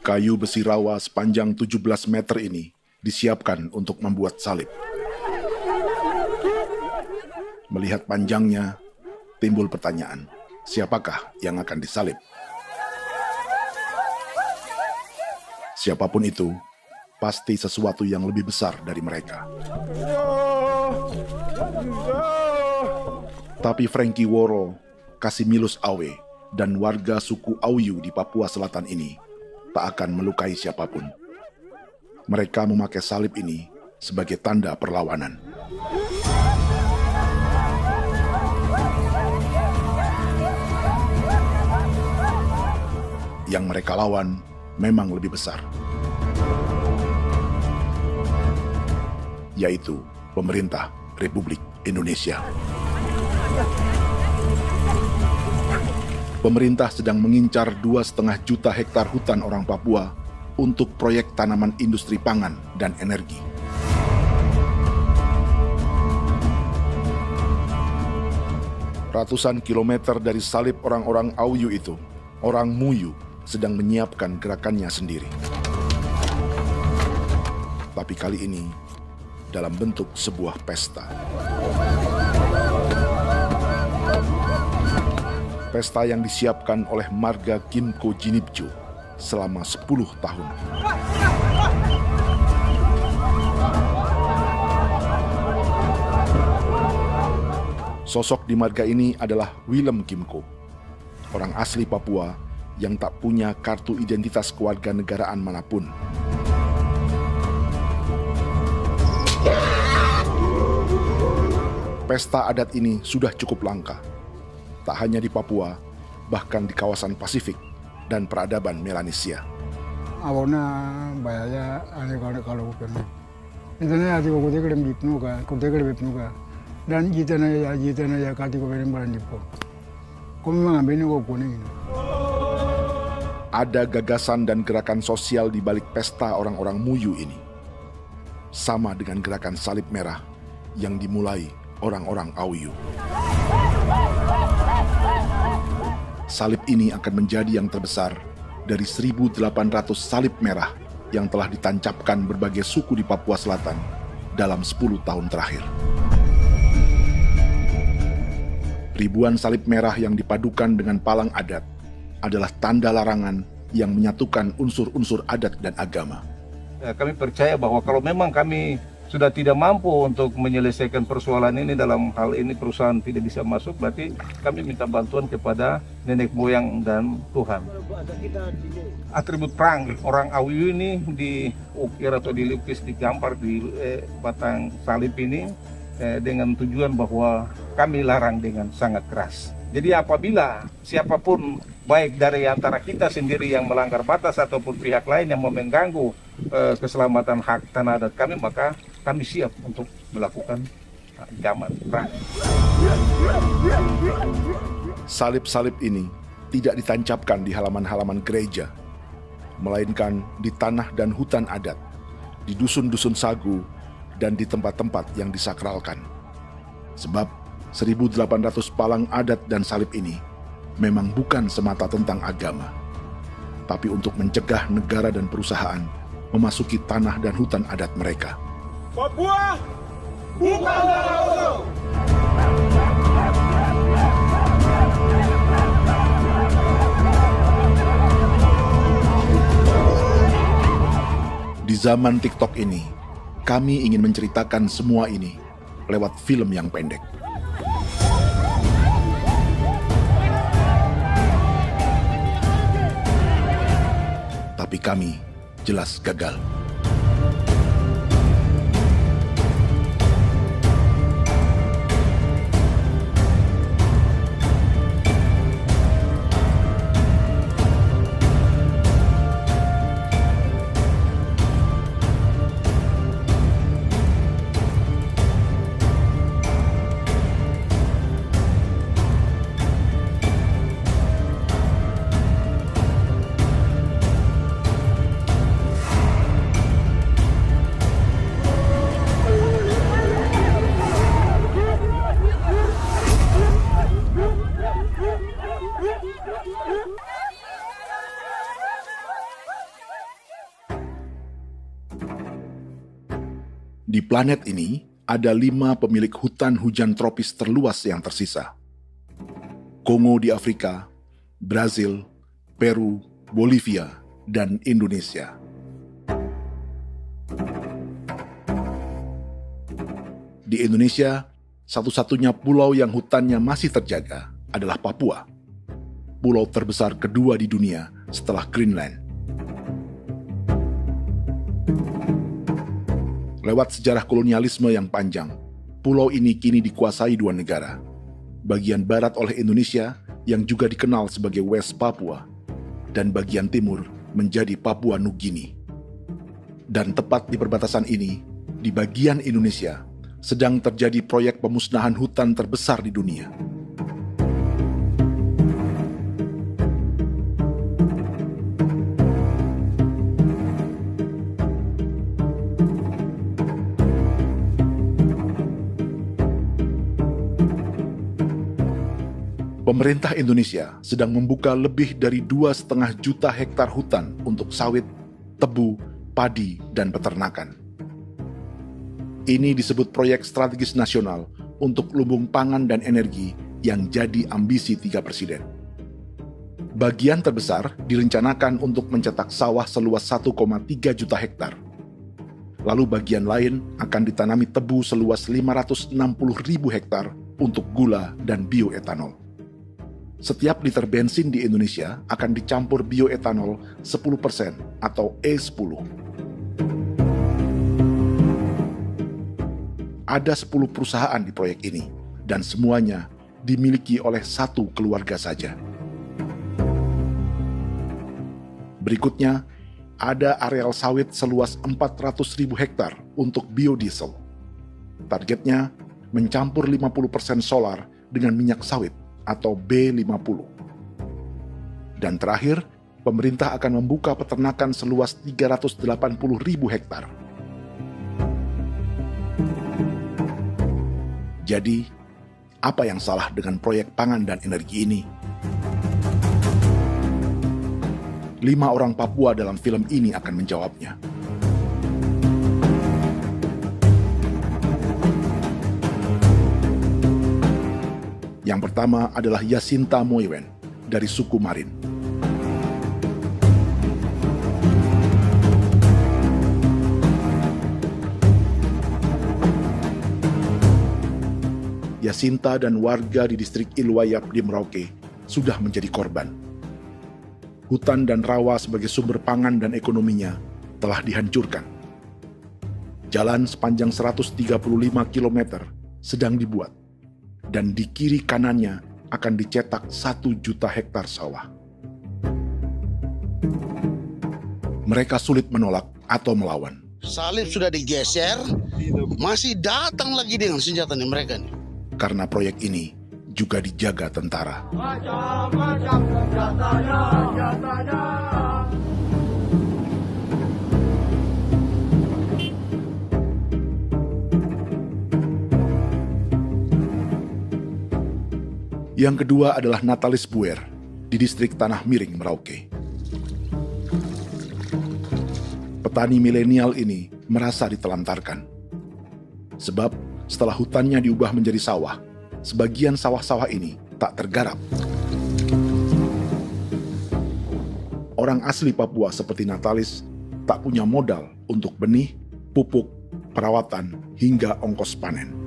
Kayu besi rawa sepanjang 17 meter ini disiapkan untuk membuat salib. Melihat panjangnya, timbul pertanyaan, siapakah yang akan disalib? Siapapun itu, pasti sesuatu yang lebih besar dari mereka. Tapi Frankie Woro, Casimilus Awe, dan warga suku Auyu di Papua Selatan ini tak akan melukai siapapun. Mereka memakai salib ini sebagai tanda perlawanan. Yang mereka lawan memang lebih besar, yaitu pemerintah Republik Indonesia. Pemerintah sedang mengincar 2,5 juta hektar hutan orang Papua untuk proyek tanaman industri pangan dan energi. Ratusan kilometer dari salib orang-orang Auyu itu, orang Muyu sedang menyiapkan gerakannya sendiri. Tapi kali ini dalam bentuk sebuah pesta. Pesta yang disiapkan oleh marga Kimco Jinibjo selama 10 tahun. Sosok di marga ini adalah Willem Kimco, orang asli Papua yang tak punya kartu identitas kewarganegaraan manapun. Pesta adat ini sudah cukup langka, tak hanya di Papua, bahkan di kawasan Pasifik dan peradaban Melanesia. Awalnya bayarnya aneh kalau bukan. Itu nih hati kau kuda kerem bipnuka, dan kita ya kati kau berem baran dipo. Kau memang ambil kau kuning. Ada gagasan dan gerakan sosial di balik pesta orang-orang Muyu ini, sama dengan gerakan salib merah yang dimulai orang-orang Auyu. Salib ini akan menjadi yang terbesar dari 1.800 salib merah yang telah ditancapkan berbagai suku di Papua Selatan dalam 10 tahun terakhir. Ribuan salib merah yang dipadukan dengan palang adat adalah tanda larangan yang menyatukan unsur-unsur adat dan agama. Kami percaya bahwa kalau memang kami sudah tidak mampu untuk menyelesaikan persoalan ini, dalam hal ini perusahaan tidak bisa masuk, berarti kami minta bantuan kepada nenek moyang dan Tuhan. Atribut perang orang Auyu ini diukir atau dilukis, digambar di batang salib ini dengan tujuan bahwa kami larang dengan sangat keras. Jadi apabila siapapun, baik dari antara kita sendiri yang melanggar batas ataupun pihak lain yang mau mengganggu keselamatan hak tanah adat kami, maka kami siap untuk melakukan ancaman perang. Salib-salib ini tidak ditancapkan di halaman-halaman gereja, melainkan di tanah dan hutan adat, di dusun-dusun sagu, dan di tempat-tempat yang disakralkan. Sebab 1.800 palang adat dan salib ini memang bukan semata tentang agama, tapi untuk mencegah negara dan perusahaan memasuki tanah dan hutan adat mereka. Papua bukan Auyu. Di zaman TikTok ini, kami ingin menceritakan semua ini lewat film yang pendek. Tapi kami jelas gagal. Di planet ini, ada 5 pemilik hutan hujan tropis terluas yang tersisa. Kongo di Afrika, Brazil, Peru, Bolivia, dan Indonesia. Di Indonesia, satu-satunya pulau yang hutannya masih terjaga adalah Papua, pulau terbesar kedua di dunia setelah Greenland. Lewat sejarah kolonialisme yang panjang, pulau ini kini dikuasai 2 negara. Bagian barat oleh Indonesia yang juga dikenal sebagai West Papua, dan bagian timur menjadi Papua Nugini. Dan tepat di perbatasan ini, di bagian Indonesia, sedang terjadi proyek pemusnahan hutan terbesar di dunia. Pemerintah Indonesia sedang membuka lebih dari 2,5 juta hektar hutan untuk sawit, tebu, padi, dan peternakan. Ini disebut proyek strategis nasional untuk lumbung pangan dan energi yang jadi ambisi 3 presiden. Bagian terbesar direncanakan untuk mencetak sawah seluas 1,3 juta hektar. Lalu bagian lain akan ditanami tebu seluas 560.000 hektar untuk gula dan bioetanol. Setiap liter bensin di Indonesia akan dicampur bioetanol 10% atau E10. Ada 10 perusahaan di proyek ini, dan semuanya dimiliki oleh 1 keluarga saja. Berikutnya, ada areal sawit seluas 400.000 hektar untuk biodiesel. Targetnya mencampur 50% solar dengan minyak sawit atau B50. Dan terakhir, pemerintah akan membuka peternakan seluas 380.000 hektar. Jadi, apa yang salah dengan proyek pangan dan energi ini? 5 orang Papua dalam film ini akan menjawabnya. Yang pertama adalah Yasinta Moiwen dari suku Marin. Yasinta dan warga di distrik Ilwayap di Merauke sudah menjadi korban. Hutan dan rawa sebagai sumber pangan dan ekonominya telah dihancurkan. Jalan sepanjang 135 km sedang dibuat, dan di kiri kanannya akan dicetak 1 juta hektar sawah. Mereka sulit menolak atau melawan. Salib sudah digeser, masih datang lagi dengan senjatanya mereka nih. Karena proyek ini juga dijaga tentara. Macam-macam senjatanya. Yang kedua adalah Natalis Buer di distrik Tanah Miring, Merauke. Petani milenial ini merasa ditelantarkan. Sebab setelah hutannya diubah menjadi sawah, sebagian sawah-sawah ini tak tergarap. Orang asli Papua seperti Natalis tak punya modal untuk benih, pupuk, perawatan, hingga ongkos panen.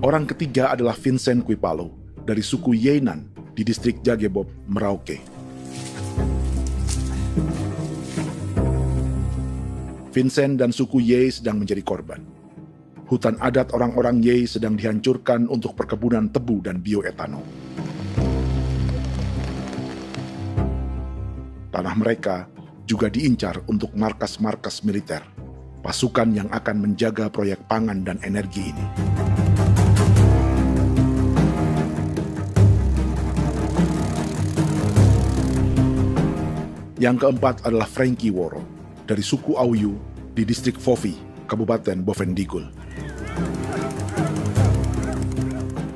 Orang ketiga adalah Vincent Kuipalo dari suku Yenan di distrik Jagebob, Merauke. Vincent dan suku Ye sedang menjadi korban. Hutan adat orang-orang Ye sedang dihancurkan untuk perkebunan tebu dan bioetanol. Tanah mereka juga diincar untuk markas-markas militer, pasukan yang akan menjaga proyek pangan dan energi ini. Yang keempat adalah Frankie Woro dari suku Auyu di distrik Fofi, Kabupaten Bovendigul.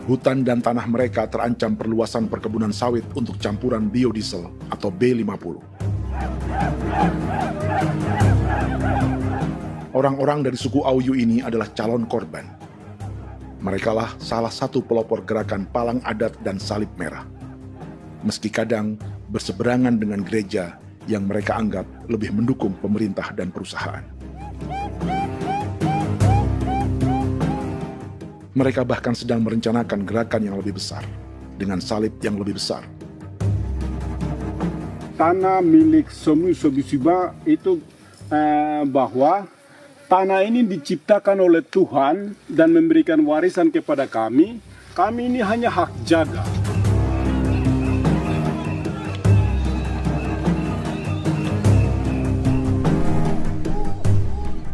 Hutan dan tanah mereka terancam perluasan perkebunan sawit untuk campuran biodiesel atau B50. Orang-orang dari suku Auyu ini adalah calon korban. Merekalah salah satu pelopor gerakan Palang Adat dan Salib Merah. Meski kadang berseberangan dengan gereja yang mereka anggap lebih mendukung pemerintah dan perusahaan. Mereka bahkan sedang merencanakan gerakan yang lebih besar, dengan salib yang lebih besar. Tanah milik Somu Sobisiba itu bahwa tanah ini diciptakan oleh Tuhan dan memberikan warisan kepada kami. Kami ini hanya hak jaga.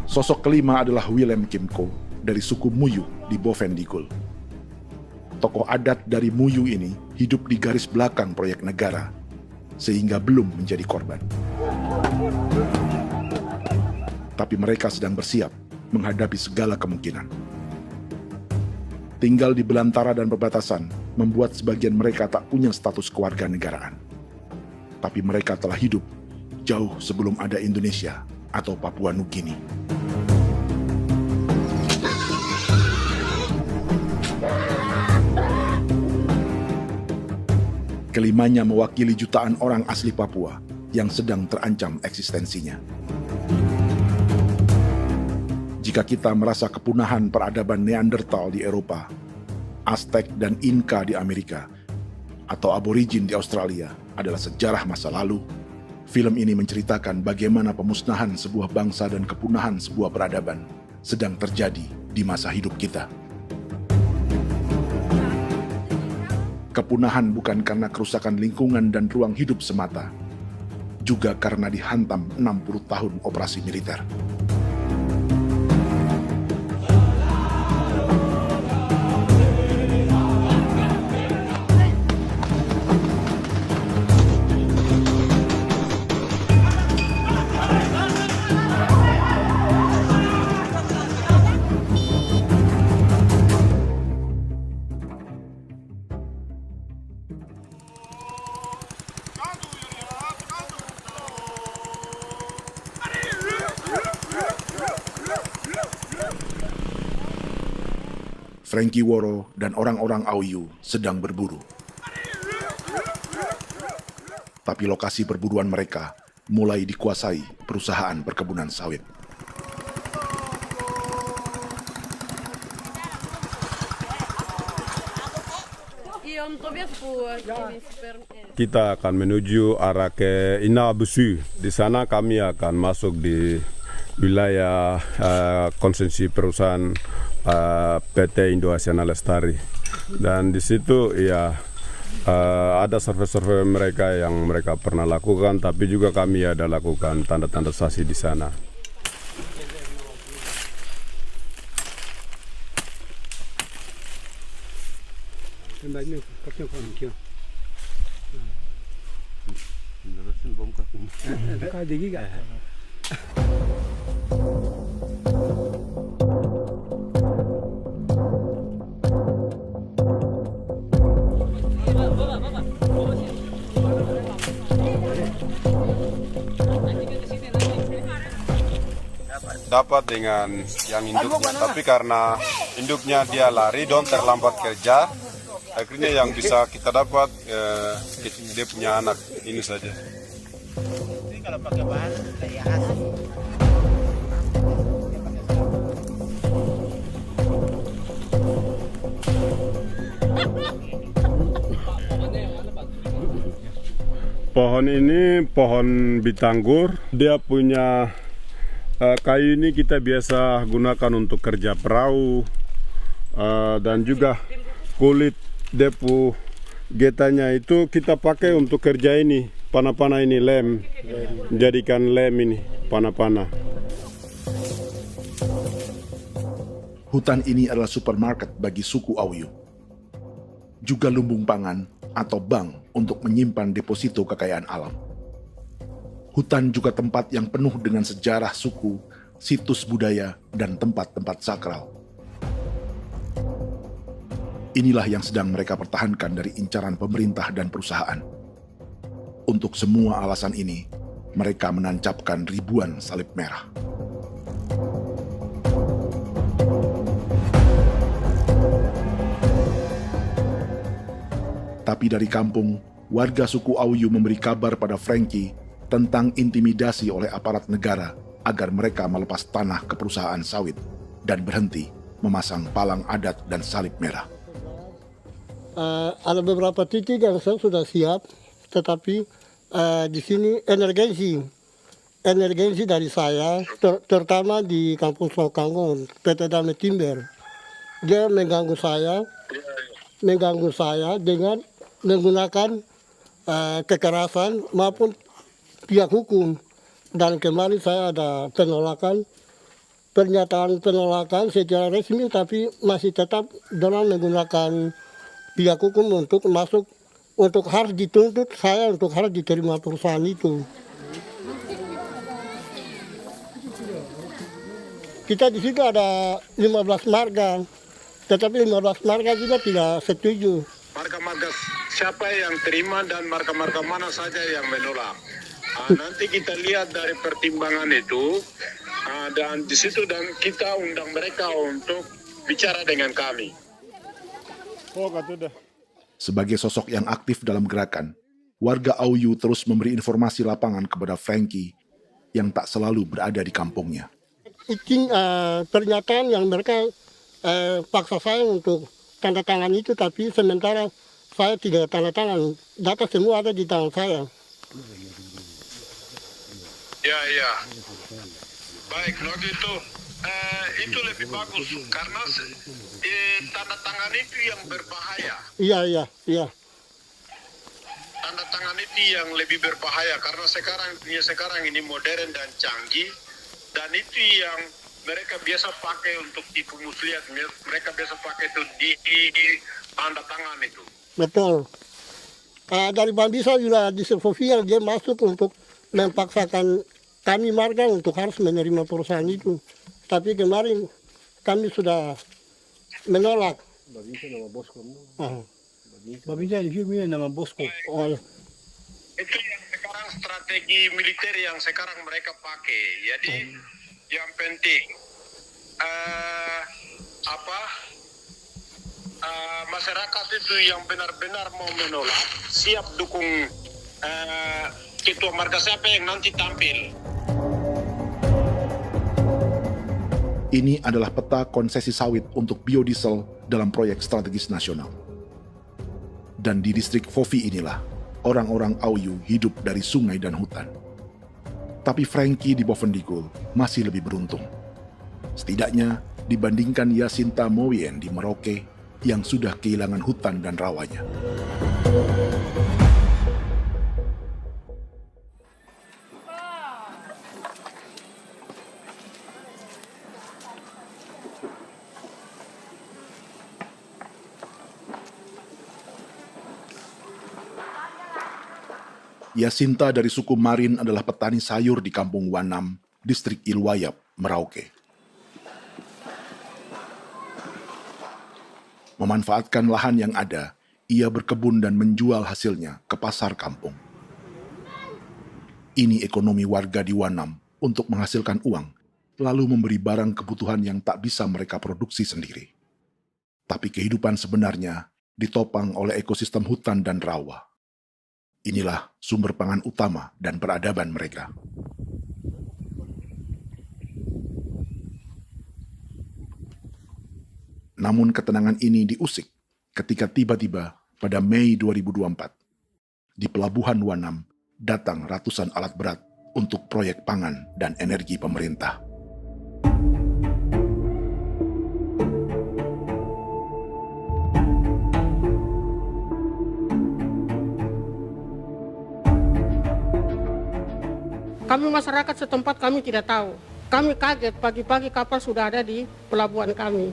Sosok kelima adalah Willem Kimco dari suku Muyu di Bovendigul. Tokoh adat dari Muyu ini hidup di garis belakang proyek negara, sehingga belum menjadi korban. Tapi mereka sedang bersiap menghadapi segala kemungkinan. Tinggal di belantara dan perbatasan membuat sebagian mereka tak punya status kewarganegaraan. Tapi mereka telah hidup jauh sebelum ada Indonesia atau Papua Nugini. Kelimanya mewakili jutaan orang asli Papua yang sedang terancam eksistensinya. Jika kita merasa kepunahan peradaban Neanderthal di Eropa, Aztec dan Inca di Amerika, atau aborigin di Australia adalah sejarah masa lalu, film ini menceritakan bagaimana pemusnahan sebuah bangsa dan kepunahan sebuah peradaban sedang terjadi di masa hidup kita. Kepunahan bukan karena kerusakan lingkungan dan ruang hidup semata, juga karena dihantam 60 tahun operasi militer. Frankie Woro dan orang-orang Auyu sedang berburu. Tapi lokasi perburuan mereka mulai dikuasai perusahaan perkebunan sawit. Kita akan menuju arah ke Inabusu. Di sana kami akan masuk di wilayah konsesi perusahaan PT Indo Asiana Lestari, dan di situ ya ada survei-survei mereka yang mereka pernah lakukan, tapi juga kami ada lakukan tanda-tanda saksi di sana. Dapat dengan yang induknya, tapi karena induknya dia lari dan terlambat kerja, akhirnya yang bisa kita dapat dia punya anak ini saja. Kalau pakai bahan dari hasil. Pohon ini pohon bitanggur, dia punya kayu ini kita biasa gunakan untuk kerja perahu, dan juga kulit depu getanya itu kita pakai untuk kerja ini, panah-panah ini lem, jadikan lem ini, panah-panah. Hutan ini adalah supermarket bagi suku Auyu. Juga lumbung pangan atau bank untuk menyimpan deposito kekayaan alam. Hutan juga tempat yang penuh dengan sejarah suku, situs budaya, dan tempat-tempat sakral. Inilah yang sedang mereka pertahankan dari incaran pemerintah dan perusahaan. Untuk semua alasan ini, mereka menancapkan ribuan salib merah. Tapi dari kampung, warga suku Auyu memberi kabar pada Frankie tentang intimidasi oleh aparat negara agar mereka melepas tanah ke perusahaan sawit dan berhenti memasang palang adat dan salib merah. Ada beberapa titik yang saya sudah siap, tetapi di sini emergensi dari saya, terutama di Kampung Sokangon, PT Damai Timber. Dia mengganggu saya dengan menggunakan kekerasan maupun pihak hukum. Dan kemarin saya ada pernyataan penolakan secara resmi, tapi masih tetap dengan menggunakan pihak hukum untuk masuk, untuk harus dituntut saya untuk harus diterima perusahaan itu. Kita di situ ada 15 marga, tetapi 15 marga juga tidak setuju. Marga-marga siapa yang terima dan marga-marga mana saja yang menolak. Nanti kita lihat dari pertimbangan itu, dan di situ dan kita undang mereka untuk bicara dengan kami. Sebagai sosok yang aktif dalam gerakan, warga Auyu terus memberi informasi lapangan kepada Frankie yang tak selalu berada di kampungnya. Izin pernyataan yang mereka paksa saya untuk tanda tangan itu, tapi sementara saya tidak tanda tangan. Data semua ada di tangan saya. Ya. Baik, kalau gitu itu lebih bagus karena tanda tangan itu yang berbahaya. Iya. Tanda tangan itu yang lebih berbahaya karena sekarang ini modern dan canggih, dan itu yang mereka biasa pakai untuk tipu muslihat. Mereka biasa pakai itu di tanda tangan itu. Betul. Dari Bambisa juga di Sofia dia masuk untuk memaksakan kami marga untuk harus menerima perusahaan itu. Tapi kemarin kami sudah menolak. Babinsa nama bosku. Babinsa ini nama bosku. Itu yang sekarang strategi militer yang sekarang mereka pakai. Jadi yang penting masyarakat itu yang benar-benar mau menolak siap dukung ketua marga siapa yang nanti tampil. Ini adalah peta konsesi sawit untuk biodiesel dalam proyek strategis nasional. Dan di distrik Fofi inilah, orang-orang Auyu hidup dari sungai dan hutan. Tapi Frankie di Bovendigul masih lebih beruntung. Setidaknya dibandingkan Yasinta Mowien di Merauke yang sudah kehilangan hutan dan rawanya. Yasinta dari suku Marin adalah petani sayur di Kampung Wanam, distrik Ilwayap, Merauke. Memanfaatkan lahan yang ada, ia berkebun dan menjual hasilnya ke pasar kampung. Ini ekonomi warga di Wanam untuk menghasilkan uang, lalu memberi barang kebutuhan yang tak bisa mereka produksi sendiri. Tapi kehidupan sebenarnya ditopang oleh ekosistem hutan dan rawa. Inilah sumber pangan utama dan peradaban mereka. Namun ketenangan ini diusik ketika tiba-tiba pada Mei 2024, di Pelabuhan Wanam datang ratusan alat berat untuk proyek pangan dan energi pemerintah. Kami masyarakat setempat kami tidak tahu. Kami kaget pagi-pagi kapal sudah ada di pelabuhan kami.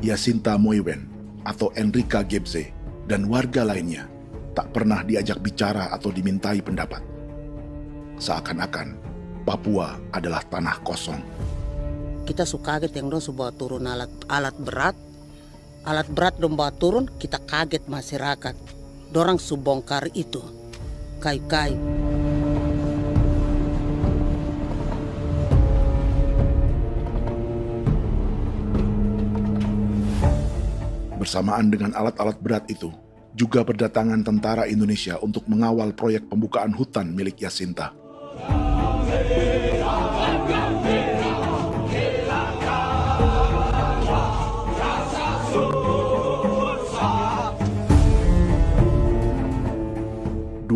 Yasinta Mowien atau Enrika Gebze dan warga lainnya tak pernah diajak bicara atau dimintai pendapat. Seakan-akan Papua adalah tanah kosong. Kita suka kaget yang dong bawa turun alat berat dong bawa turun, kita kaget masyarakat. Dorang subongkar itu kayu-kayu. Bersamaan dengan alat-alat berat itu, juga berdatangan tentara Indonesia untuk mengawal proyek pembukaan hutan milik Jacinta.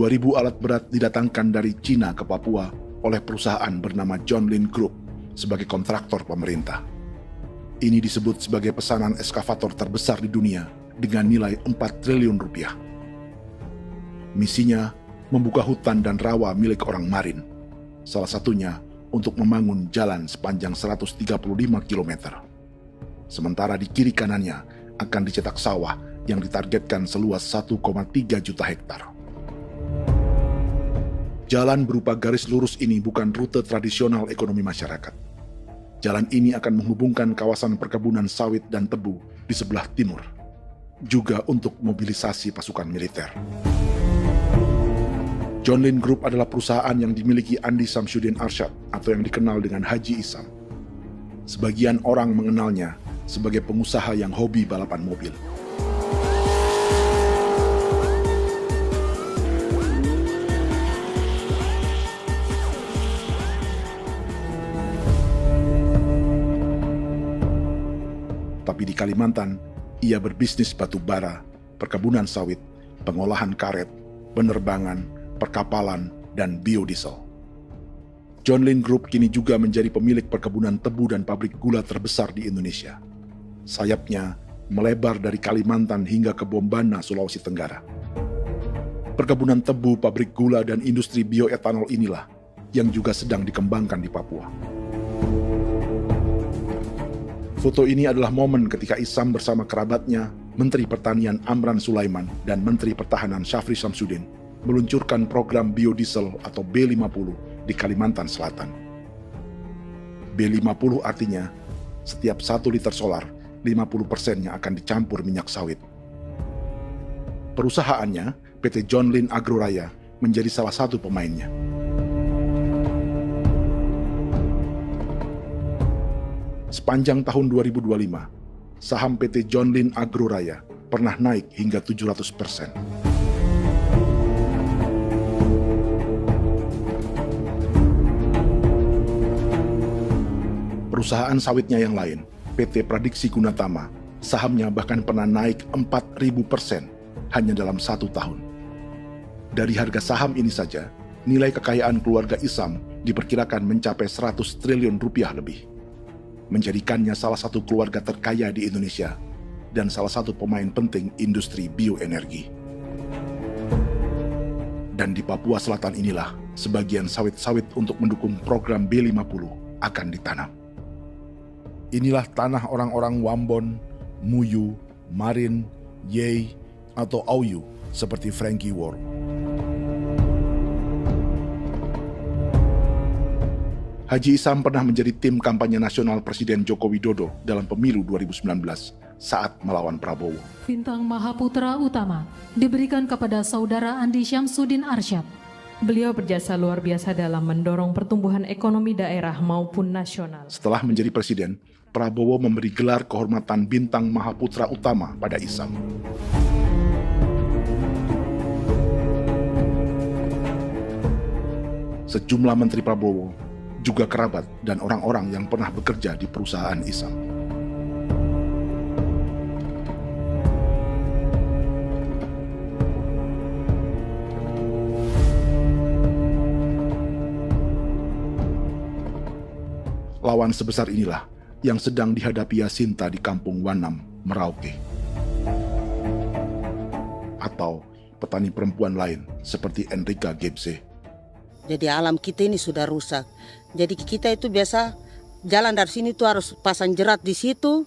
Ribu alat berat didatangkan dari Cina ke Papua oleh perusahaan bernama John Lin Group sebagai kontraktor pemerintah. Ini disebut sebagai pesanan eskavator terbesar di dunia dengan nilai 4 triliun rupiah. Misinya membuka hutan dan rawa milik orang Marin, salah satunya untuk membangun jalan sepanjang 135 km. Sementara di kiri kanannya akan dicetak sawah yang ditargetkan seluas 1,3 juta hektar. Jalan berupa garis lurus ini bukan rute tradisional ekonomi masyarakat. Jalan ini akan menghubungkan kawasan perkebunan sawit dan tebu di sebelah timur, juga untuk mobilisasi pasukan militer. John Lin Group adalah perusahaan yang dimiliki Andi Samsudin Arsyad atau yang dikenal dengan Haji Isam. Sebagian orang mengenalnya sebagai pengusaha yang hobi balapan mobil. Tapi di Kalimantan, ia berbisnis batu bara, perkebunan sawit, pengolahan karet, penerbangan, perkapalan, dan biodiesel. John Lin Group kini juga menjadi pemilik perkebunan tebu dan pabrik gula terbesar di Indonesia. Sayapnya melebar dari Kalimantan hingga ke Bombana, Sulawesi Tenggara. Perkebunan tebu, pabrik gula, dan industri bioetanol inilah yang juga sedang dikembangkan di Papua. Foto ini adalah momen ketika Isam bersama kerabatnya, Menteri Pertanian Amran Sulaiman dan Menteri Pertahanan Syafri Samsudin, meluncurkan program biodiesel atau B50 di Kalimantan Selatan. B50 artinya, setiap 1 liter solar, 50%-nya akan dicampur minyak sawit. Perusahaannya, PT John Lin Agroraya, menjadi salah satu pemainnya. Sepanjang tahun 2025, saham PT John Lin Agroraya pernah naik hingga 700%. Perusahaan sawitnya yang lain, PT Pradiksi Gunatama, sahamnya bahkan pernah naik 4.000% hanya dalam 1 tahun. Dari harga saham ini saja, nilai kekayaan keluarga Isam diperkirakan mencapai 100 triliun rupiah lebih, menjadikannya salah satu keluarga terkaya di Indonesia dan salah satu pemain penting industri bioenergi. Dan di Papua Selatan inilah sebagian sawit-sawit untuk mendukung program B50 akan ditanam. Inilah tanah orang-orang Wambon, Muyu, Marin, Yei, atau Auyu seperti Frankie Ward. Haji Isam pernah menjadi tim kampanye nasional Presiden Joko Widodo dalam pemilu 2019 saat melawan Prabowo. Bintang Mahaputra Utama diberikan kepada Saudara Andi Syamsuddin Arsyad. Beliau berjasa luar biasa dalam mendorong pertumbuhan ekonomi daerah maupun nasional. Setelah menjadi presiden, Prabowo memberi gelar kehormatan Bintang Mahaputra Utama pada Isam. Sejumlah menteri Prabowo, juga kerabat dan orang-orang yang pernah bekerja di perusahaan Isam. Lawan sebesar inilah yang sedang dihadapi Jacinta di kampung Wanam, Merauke. Atau petani perempuan lain seperti Enrika Gebse. Jadi alam kita ini sudah rusak. Jadi kita itu biasa jalan dari sini tuh harus pasang jerat di situ,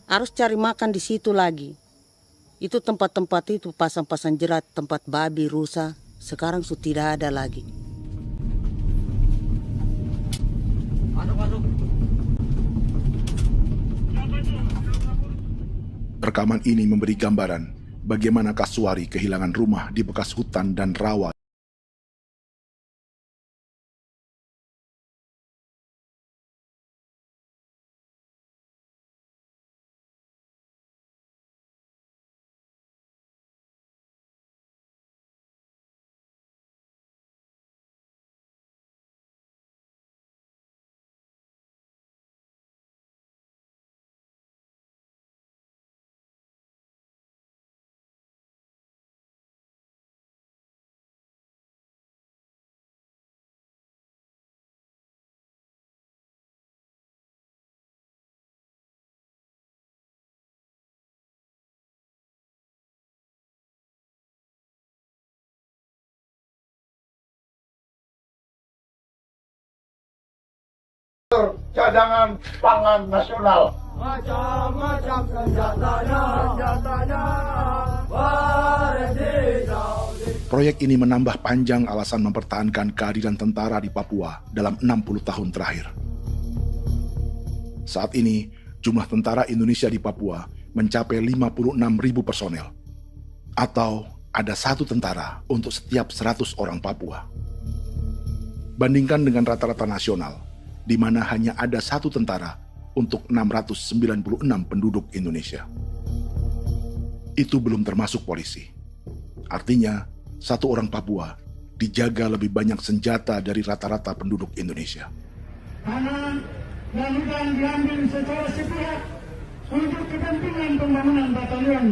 harus cari makan di situ lagi. Itu tempat-tempat itu pasang-pasang jerat, tempat babi, rusa, sekarang sudah tidak ada lagi. Rekaman ini memberi gambaran bagaimana Kasuari kehilangan rumah di bekas hutan dan rawa. Cadangan pangan nasional. Macam-macam senjatanya, Proyek ini menambah panjang alasan mempertahankan kehadiran tentara di Papua dalam 60 tahun terakhir. Saat ini, jumlah tentara Indonesia di Papua mencapai 56.000 personel. Atau ada 1 tentara untuk setiap 100 orang Papua. Bandingkan dengan rata-rata nasional, di mana hanya ada 1 tentara untuk 696 penduduk Indonesia. Itu belum termasuk polisi. Artinya, 1 orang Papua dijaga lebih banyak senjata dari rata-rata penduduk Indonesia. Tanah dan hutan diambil secara sepihak untuk kepentingan pembangunan batalion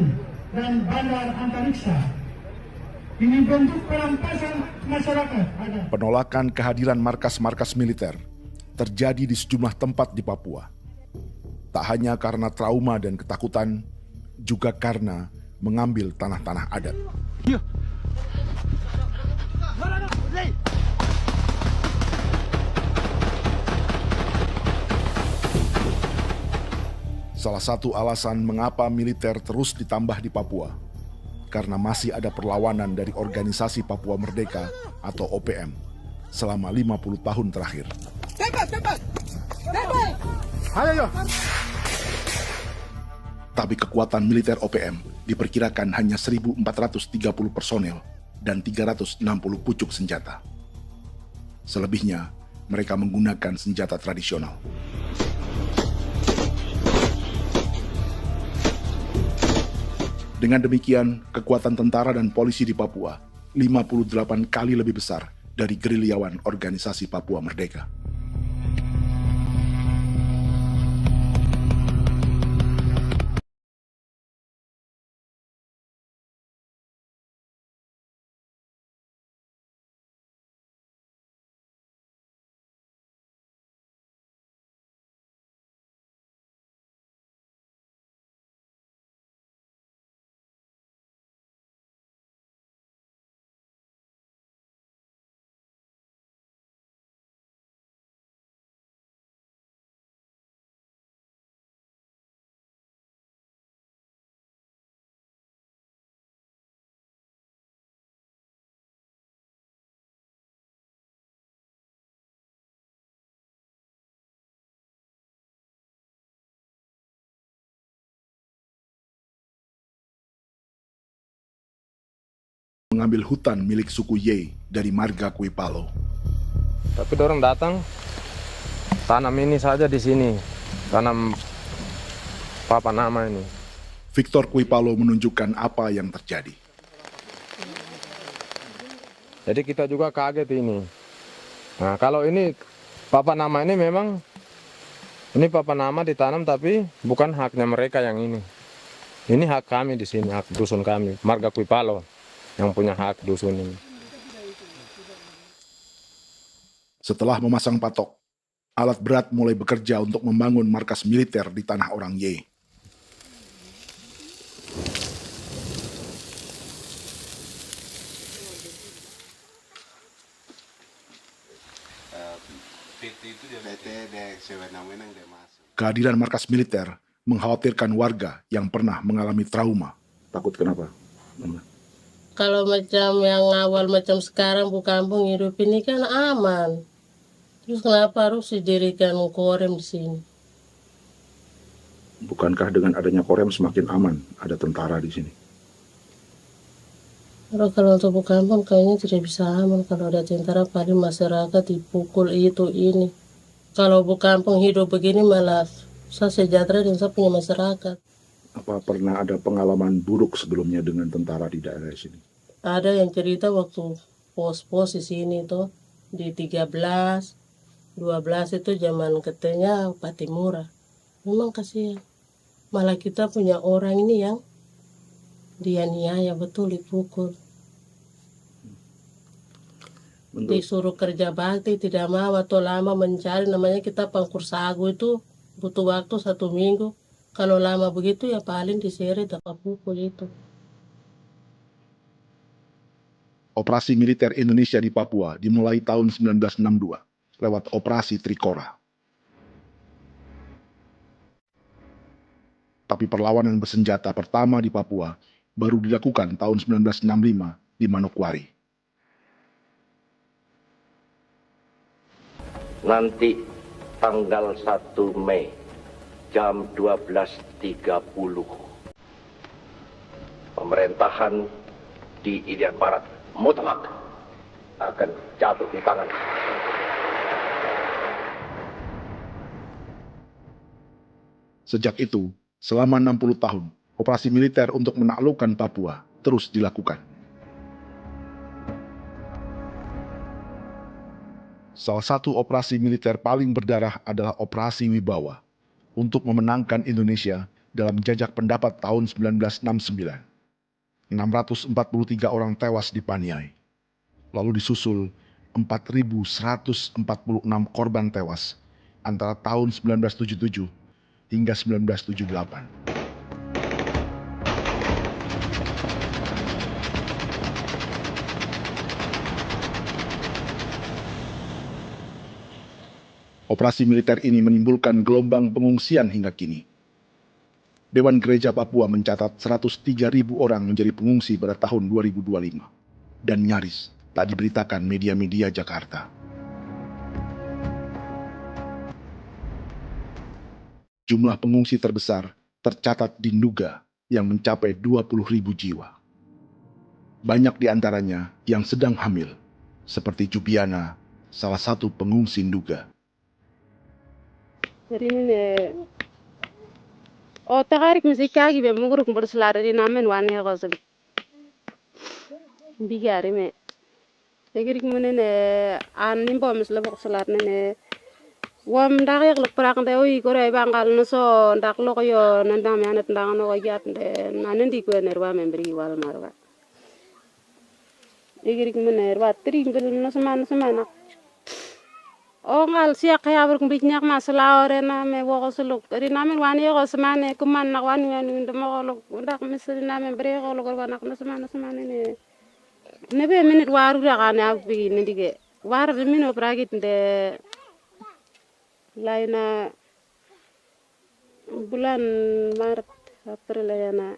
dan bandar antariksa. Ini bentuk perampasan masyarakat. Penolakan kehadiran markas-markas militer terjadi di sejumlah tempat di Papua. Tak hanya karena trauma dan ketakutan, juga karena mengambil tanah-tanah adat. Salah satu alasan mengapa militer terus ditambah di Papua, karena masih ada perlawanan dari Organisasi Papua Merdeka atau OPM selama 50 tahun terakhir. Ayo. Tapi kekuatan militer OPM diperkirakan hanya 1.430 personel dan 360 pucuk senjata. Selebihnya, mereka menggunakan senjata tradisional. Dengan demikian, kekuatan tentara dan polisi di Papua 58 kali lebih besar dari gerilyawan Organisasi Papua Merdeka. Mengambil hutan milik suku Ye dari marga Kuipalo. Tapi dorong datang tanam ini saja di sini, tanam papa nama ini. Victor Kuipalo menunjukkan apa yang terjadi. Jadi kita juga kaget ini. Nah, kalau ini papa nama ini memang ini papa nama ditanam tapi bukan haknya mereka yang ini. Ini hak kami di sini, hak dusun kami, marga Kuipalo yang punya hak dusun ini. Setelah memasang patok, alat berat mulai bekerja untuk membangun markas militer di tanah orang Ye. Kehadiran markas militer mengkhawatirkan warga yang pernah mengalami trauma. Takut kenapa? Kalau macam yang awal macam sekarang bu kampung hidup ini kan aman. Terus kenapa harus didirikan korem di sini? Bukankah dengan adanya Korem semakin aman ada tentara di sini? Kalau untuk kampung kayaknya tidak bisa aman kalau ada tentara, paling masyarakat dipukul itu ini. Kalau kampung hidup begini malah saya sejahtera dan saya punya masyarakat. Apa pernah ada pengalaman buruk sebelumnya dengan tentara di daerah sini? Ada yang cerita waktu pos-pos di sini tuh di 13, 12 itu zaman katanya Patimura. Memang kasihan. Malah kita punya orang ini yang dianiaya betul, dipukul. Disuruh kerja bakti tidak mau atau lama mencari, namanya kita pangkur sagu itu butuh waktu 1 minggu. Kalau lama begitu ya paling diseret atau pukul itu. Operasi militer Indonesia di Papua dimulai tahun 1962 lewat Operasi Trikora. Tapi perlawanan bersenjata pertama di Papua baru dilakukan tahun 1965 di Manokwari. Nanti tanggal 1 Mei jam 12.30 pemerintahan di Irian Barat mutlak akan jatuh di tangan. Sejak itu, selama 60 tahun, operasi militer untuk menaklukkan Papua terus dilakukan. Salah satu operasi militer paling berdarah adalah Operasi Wibawa untuk memenangkan Indonesia dalam jajak pendapat tahun 1969. 643 orang tewas di Paniai. Lalu disusul 4.146 korban tewas antara tahun 1977 hingga 1978. Operasi militer ini menimbulkan gelombang pengungsian hingga kini. Dewan Gereja Papua mencatat 103.000 orang menjadi pengungsi pada tahun 2025 dan nyaris tak diberitakan media-media Jakarta. Jumlah pengungsi terbesar tercatat di Nduga yang mencapai 20.000 jiwa. Banyak di antaranya yang sedang hamil, seperti Jubiana, salah satu pengungsi Nduga. Jadi ini takarik mesti kaki be muguruk berselari di namen wani gosem. Bigari me. Tegirik munene an nimbo misle berselari ne. Wam dagyak lek prak de oi kore bangal no so ndak lo yo nanda me anet ndang no yat de nanen di ko nerwa membri wal marwa. Tegirik munene wa tringel no semana. Ngal siya kaya berkumpit nyak masalah orena me wako suluk. Dari namin wani ko semane kuman nak wani ndemo ko ndak misali namin bre ko lok nak no semane ne. Nebe minit waru da kan abi ne dige. War de mino pragit de laina bulan Maret April ya na.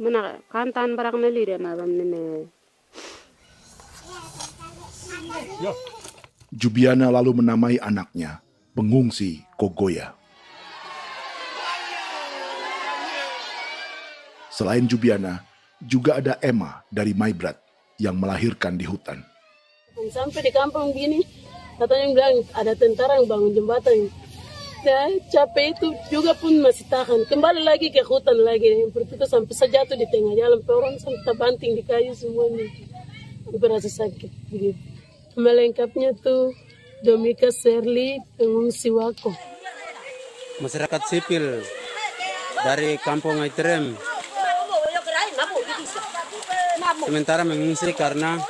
Mana kantan barang ne lire na bam ne. Jubiana lalu menamai anaknya pengungsi Kogoya. Selain Jubiana, juga ada Emma dari Maibrat yang melahirkan di hutan. Sampai di kampung gini, katanya bilang ada tentara yang bangun jembatan. Saya capek itu juga pun masih tahan. Kembali lagi ke hutan lagi. Itu sampai saya jatuh di tengah jalan. Orang sampai terbanting di kayu semuanya. Berasa sakit begitu. Melengkapnya tuh Domika Serli, pengungsi Wako. Masyarakat sipil dari Kampung Aitrem sementara mengungsi karena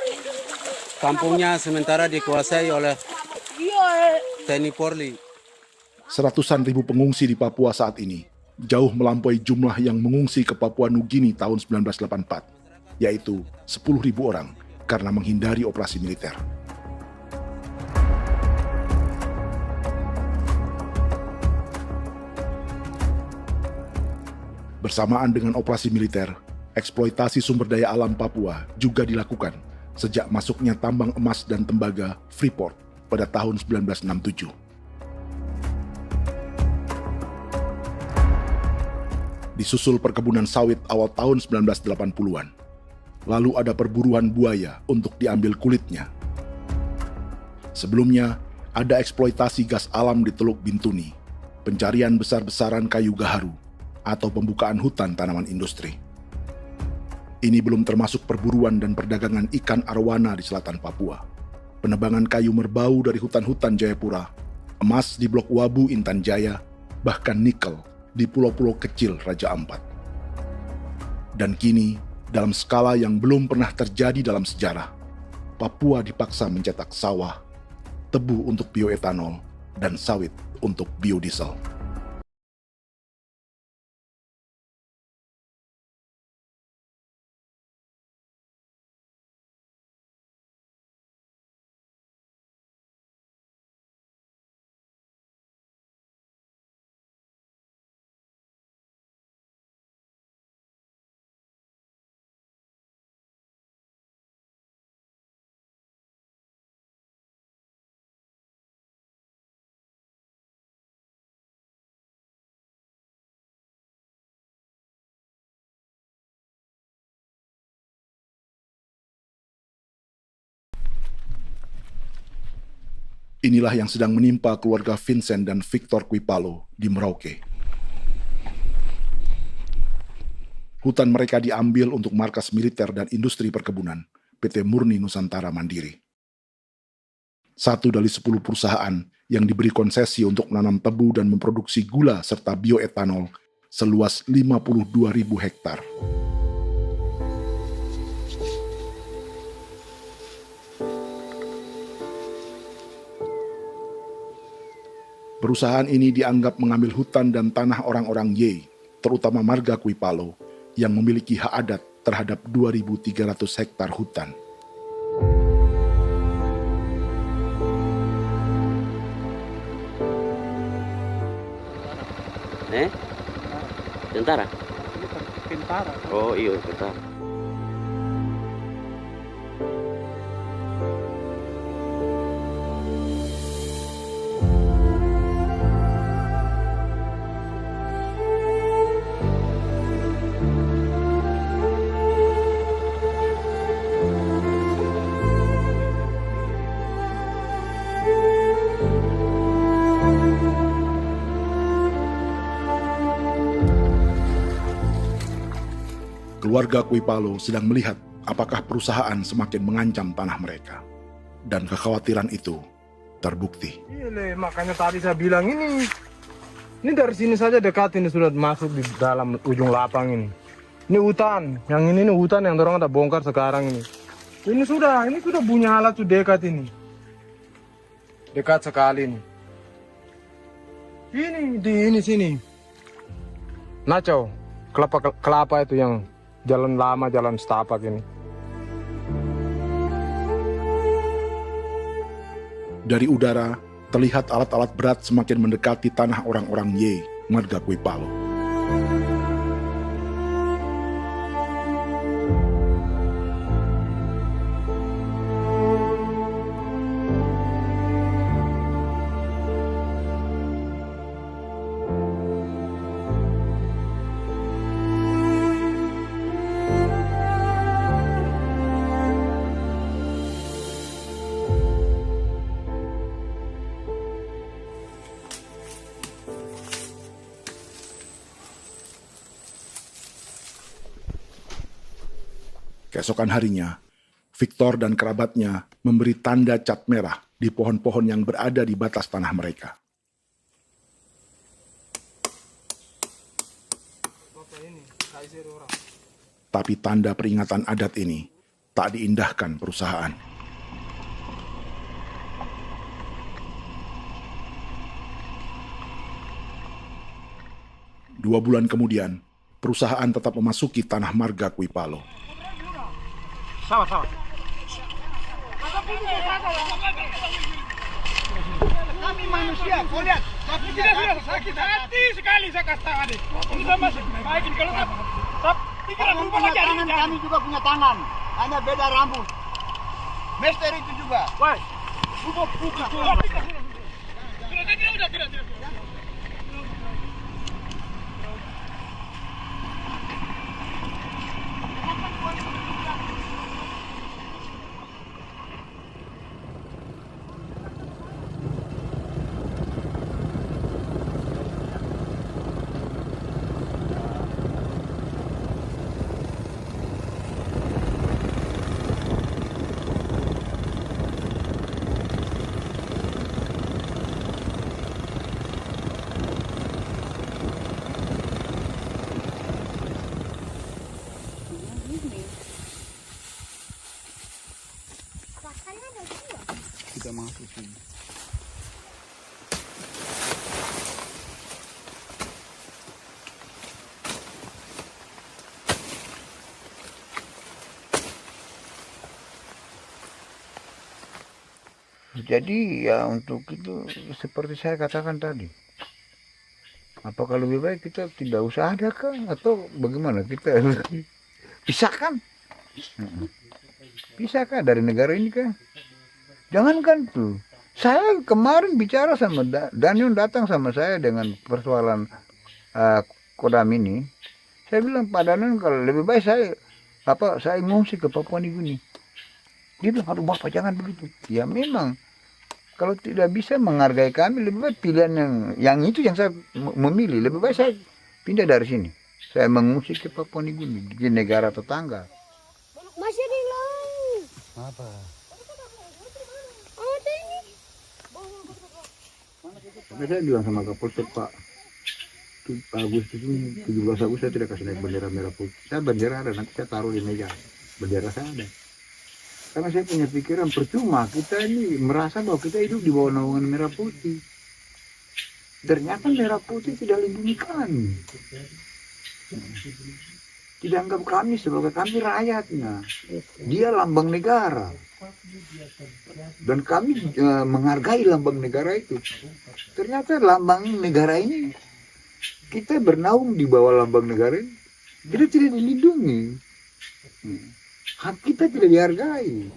kampungnya sementara dikuasai oleh TNI Polri. Seratusan ribu pengungsi di Papua saat ini jauh melampaui jumlah yang mengungsi ke Papua Nugini tahun 1984, yaitu 10.000 orang karena menghindari operasi militer. Bersamaan dengan operasi militer, eksploitasi sumber daya alam Papua juga dilakukan sejak masuknya tambang emas dan tembaga Freeport pada tahun 1967. Disusul perkebunan sawit awal tahun 1980-an. Lalu ada perburuan buaya untuk diambil kulitnya. Sebelumnya, ada eksploitasi gas alam di Teluk Bintuni, pencarian besar-besaran kayu gaharu, atau pembukaan hutan tanaman industri. Ini belum termasuk perburuan dan perdagangan ikan arwana di selatan Papua, penebangan kayu merbau dari hutan-hutan Jayapura, emas di Blok Wabu Intan Jaya, bahkan nikel di pulau-pulau kecil Raja Ampat. Dan kini, dalam skala yang belum pernah terjadi dalam sejarah, Papua dipaksa mencetak sawah, tebu untuk bioetanol, dan sawit untuk biodiesel. Inilah yang sedang menimpa keluarga Vincent dan Victor Kuipalo di Merauke. Hutan mereka diambil untuk markas militer dan industri perkebunan, PT Murni Nusantara Mandiri. 1 dari 10 perusahaan yang diberi konsesi untuk menanam tebu dan memproduksi gula serta bioetanol seluas 52.000 hektar. Perusahaan ini dianggap mengambil hutan dan tanah orang-orang Ye, terutama marga Kuipalo, yang memiliki hak adat terhadap 2.300 hektar hutan. Tentara? Tentara. Oh iya, tentara. Keluarga Kuipalo sedang melihat apakah perusahaan semakin mengancam tanah mereka. Dan kekhawatiran itu terbukti. Iya, makanya tadi saya bilang ini dari sini saja dekat ini sudah masuk di dalam ujung lapang ini. Ini hutan, yang ini hutan yang dorong ada bongkar sekarang ini. Ini sudah punya alat sudah dekat ini. Dekat sekali ini. Ini di sini. Nacau, kelapa itu yang jalan lama, jalan setapak ini. Dari udara, terlihat alat-alat berat semakin mendekati tanah orang-orang Ye, marga Kuipalo. Keesokan harinya, Victor dan kerabatnya memberi tanda cat merah di pohon-pohon yang berada di batas tanah mereka. Tapi tanda peringatan adat ini tak diindahkan perusahaan. Dua bulan kemudian, perusahaan tetap memasuki tanah marga Kuipalo. Sama. Kami manusia, kau lihat. Tapi tidak sudah sakit hati sekali saya katakan. Ini sama baikin kalau pikiran berubah lagi. Kami juga punya tangan, hanya beda rambut. Mister itu juga. Woi, buka. Tidak. Jadi ya untuk itu seperti saya katakan tadi, apakah lebih baik kita tidak usah ada kan atau bagaimana, kita pisahkan, pisahkan dari negara ini kan, jangankan tuh. Saya kemarin bicara sama Daniel, datang sama saya dengan persoalan Kodam ini. Saya bilang, Pak Daniel, kalau lebih baik saya ngungsi ke Papua Nugini. Dia bilang, aduh Bapak jangan begitu. Ya memang, kalau tidak bisa menghargai kami, lebih baik pilihan yang itu yang saya memilih. Lebih baik saya pindah dari sini. Saya mengungsi ke Papua Nugini, di negara tetangga. Masih di laut. Apa? Saya bilang sama Kapolsek, Pak Agustus ini 17 Agustus saya tidak kasih naik bendera merah putih. Saya bendera ada, nanti saya taruh di meja. Bendera saya ada. Karena saya punya pikiran percuma kita ini merasa bahwa kita hidup di bawah naungan merah putih. Ternyata merah putih tidak lindungi kami. Tidak anggap kami sebagai kami rakyatnya. Dia lambang negara. Dan kami menghargai lambang negara itu. Ternyata lambang negara ini, kita bernaung di bawah lambang negara ini, kita tidak dilindungi. Hak kita tidak dihargai.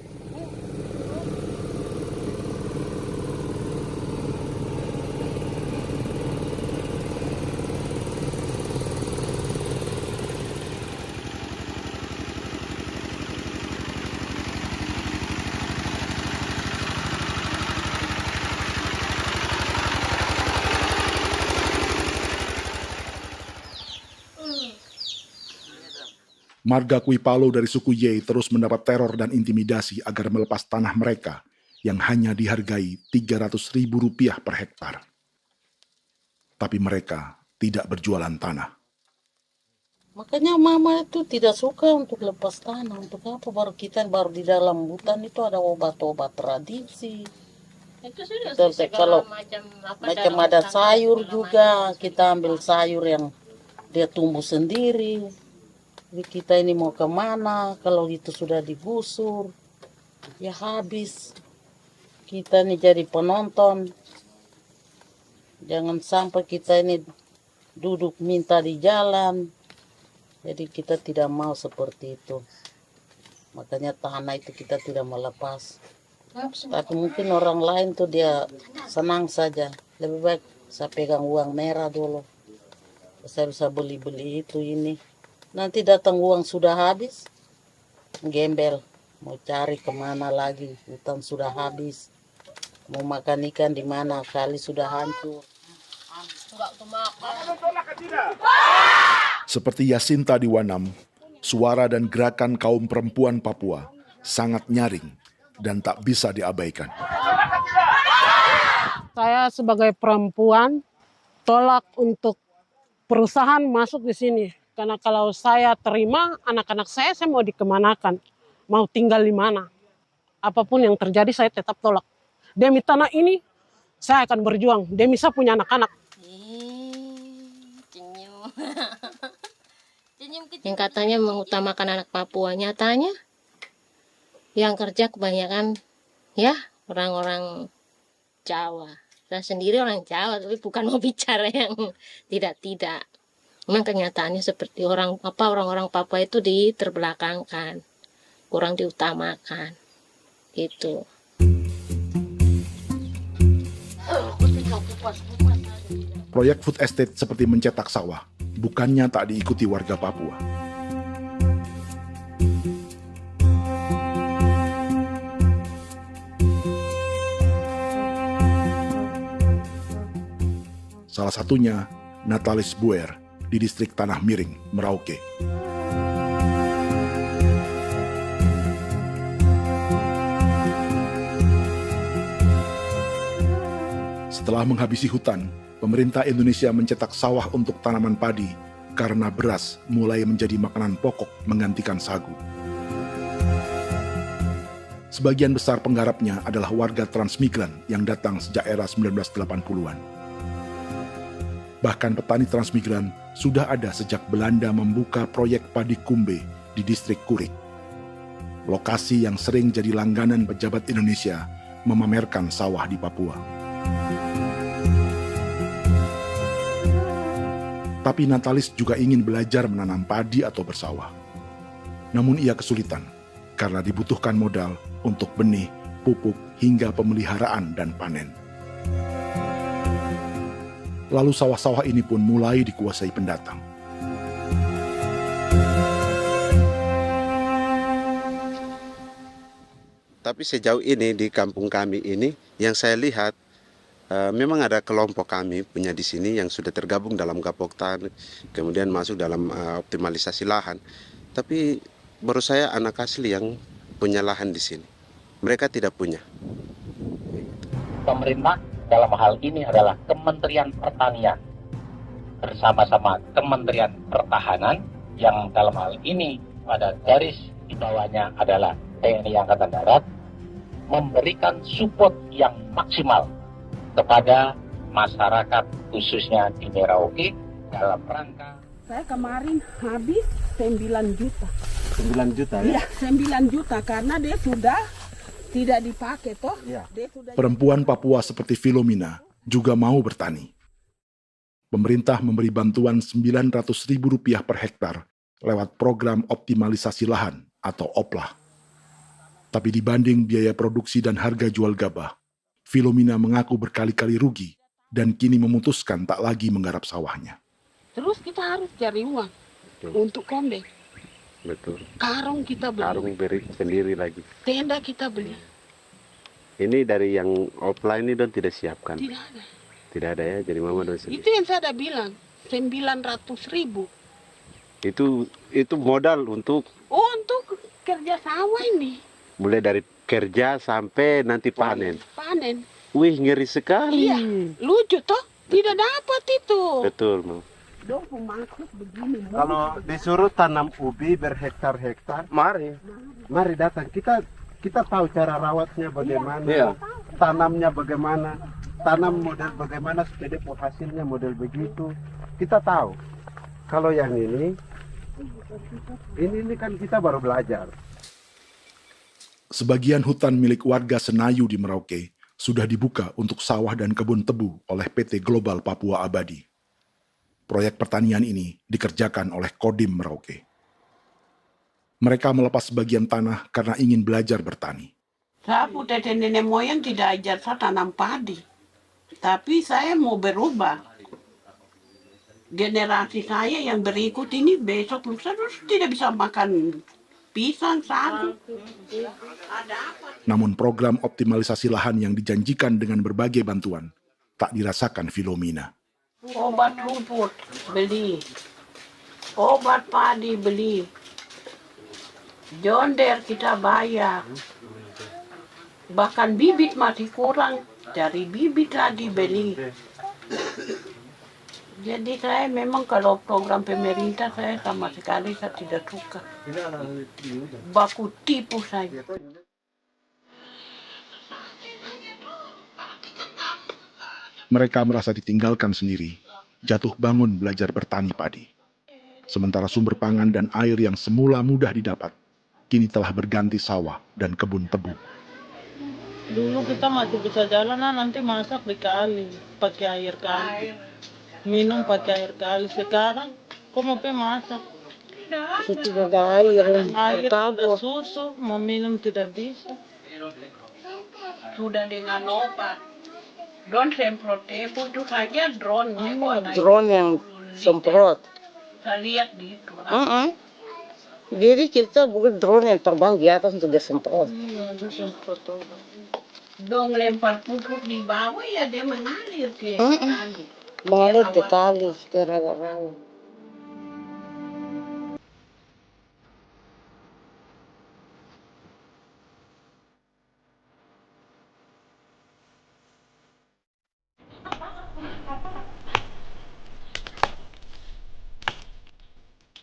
Marga Kuipalo dari suku Ye terus mendapat teror dan intimidasi agar melepas tanah mereka yang hanya dihargai Rp300.000 per hektar. Tapi mereka tidak berjualan tanah. Makanya mama itu tidak suka untuk lepas tanah. Untuk apa? Baru di dalam hutan itu ada obat-obat tradisi. Itu sudah Kalau macam ada sayur juga, kita ambil sayur yang dia tumbuh sendiri. Jadi kita ini mau kemana, kalau itu sudah digusur, ya habis. Kita ini jadi penonton. Jangan sampai kita ini duduk minta di jalan. Jadi kita tidak mau seperti itu. Makanya tanah itu kita tidak melepas. Tapi mungkin orang lain tuh dia senang saja. Lebih baik saya pegang uang merah dulu. Saya bisa beli-beli itu ini. Nanti datang uang sudah habis, gembel. Mau cari kemana lagi, hutan sudah habis. Mau makan ikan di mana, kali sudah hancur. Seperti Yasinta di Wanam, suara dan gerakan kaum perempuan Papua sangat nyaring dan tak bisa diabaikan. Saya sebagai perempuan tolak untuk perusahaan masuk di sini. Karena kalau saya terima anak-anak saya mau dikemanakan, mau tinggal di mana. Apapun yang terjadi saya tetap tolak. Demi tanah ini saya akan berjuang, demi saya punya anak-anak. Yang katanya mengutamakan anak Papua, nyatanya yang kerja kebanyakan ya orang-orang Jawa. Saya sendiri orang Jawa, tapi bukan mau bicara yang tidak-tidak. Memang kenyataannya seperti orang-orang Papua itu diterbelakangkan, kurang diutamakan, gitu. Proyek food estate seperti mencetak sawah, bukannya tak diikuti warga Papua. Salah satunya Natalis Buer di distrik Tanah Miring, Merauke. Setelah menghabisi hutan, pemerintah Indonesia mencetak sawah untuk tanaman padi karena beras mulai menjadi makanan pokok menggantikan sagu. Sebagian besar penggarapnya adalah warga transmigran yang datang sejak era 1980-an. Bahkan petani transmigran sudah ada sejak Belanda membuka proyek padi kumbe di distrik Kurik. Lokasi yang sering jadi langganan pejabat Indonesia memamerkan sawah di Papua. Tapi Natalis juga ingin belajar menanam padi atau bersawah. Namun ia kesulitan karena dibutuhkan modal untuk benih, pupuk, hingga pemeliharaan dan panen. Lalu sawah-sawah ini pun mulai dikuasai pendatang. Tapi sejauh ini di kampung kami ini yang saya lihat memang ada kelompok kami punya di sini yang sudah tergabung dalam Gapoktan, kemudian masuk dalam optimalisasi lahan. Tapi baru saya anak asli yang punya lahan di sini. Mereka tidak punya. Pemerintah dalam hal ini adalah Kementerian Pertanian bersama-sama Kementerian Pertahanan yang dalam hal ini pada garis di bawahnya adalah TNI Angkatan Darat memberikan support yang maksimal kepada masyarakat khususnya di Merauke dalam rangka. Saya kemarin habis 9 juta. 9 juta ya? Iya, 9 juta karena dia sudah tidak dipakai toh. Ya. Perempuan Papua seperti Filomina juga mau bertani. Pemerintah memberi bantuan Rp900.000 per hektar lewat program optimalisasi lahan atau OPLAH. Tapi dibanding biaya produksi dan harga jual gabah, Filomina mengaku berkali-kali rugi dan kini memutuskan tak lagi menggarap sawahnya. Terus kita harus cari uang untuk kombek. Betul. Karung kita beli. Karung beri sendiri lagi. Tenda kita beli. Ini dari yang offline ini don tidak siapkan. Tidak ada. Tidak ada ya, jadi mama don sendiri. Itu yang saya ada bilang, 900.000. Itu modal untuk kerja sawah ini. Mulai dari kerja sampai nanti panen. Panen. Wih, ngeri sekali. Iya, lucu toh? Tidak dapat itu. Betul, Mam. Dong pemaksud begini. Kalau disuruh tanam ubi berhektar-hektar, mari datang. Kita tahu cara rawatnya bagaimana, iya. Tanamnya bagaimana, tanam model bagaimana supaya hasilnya model begitu. Kita tahu. Kalau yang ini kan kita baru belajar. Sebagian hutan milik warga Senayu di Merauke sudah dibuka untuk sawah dan kebun tebu oleh PT Global Papua Abadi. Proyek pertanian ini dikerjakan oleh Kodim Merauke. Mereka melepas sebagian tanah karena ingin belajar bertani. Saya punya nenek moyang tidak ajar saya tanam padi. Tapi saya mau berubah. Generasi saya yang berikut ini besok lusa tidak bisa makan pisang, sagu. Namun program optimalisasi lahan yang dijanjikan dengan berbagai bantuan tak dirasakan Filomina. Obat rumput beli, obat padi beli, jonder kita bayar, bahkan bibit masih kurang, cari bibit lagi beli. Jadi saya memang kalau program pemerintah saya sama sekali saya tidak suka. Baku tipu saya. Mereka merasa ditinggalkan sendiri, jatuh bangun belajar bertani padi. Sementara sumber pangan dan air yang semula mudah didapat, kini telah berganti sawah dan kebun tebu. Dulu kita masih bisa jalan, nanti masak di kali, pakai air kali. Minum pakai air kali. Sekarang kok mau masak? Tidak ada air. Air ada susu, mau minum tidak bisa. Sudah dengan obat. Drone semprot tebu itu saja drone. Drone yang semprot. Saya lihat di itu. Jadi kita bukan drone yang terbang di atas untuk disemprot. Dong lempar pupuk di bawah ya dia mengalir ke kali. Mengalir ke kali, ke rawa-rawa.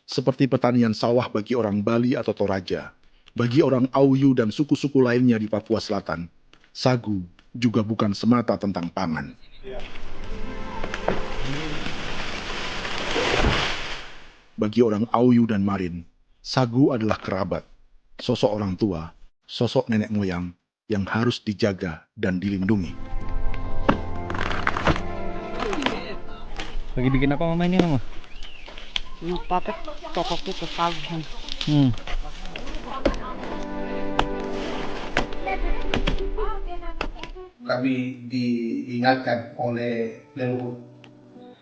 Seperti pertanian sawah bagi orang Bali atau Toraja, bagi orang Auyu dan suku-suku lainnya di Papua Selatan, sagu juga bukan semata tentang pangan. Bagi orang Auyu dan Marin, sagu adalah kerabat, sosok orang tua, sosok nenek moyang, yang harus dijaga dan dilindungi. Lagi bikin apa mama ini, Mama? Mau pakai tokok itu sagu. Kami diingatkan oleh leluhur,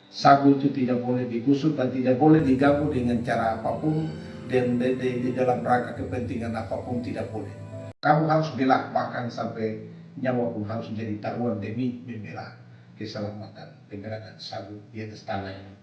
sagu itu tidak boleh digusur dan tidak boleh diganggu dengan cara apapun, dan di dalam rangka kepentingan apapun tidak boleh. Kamu harus bela, bahkan sampai nyawa pun harus menjadi taruhan demi membela keselamatan pergerakan sagu di atas tanah ini.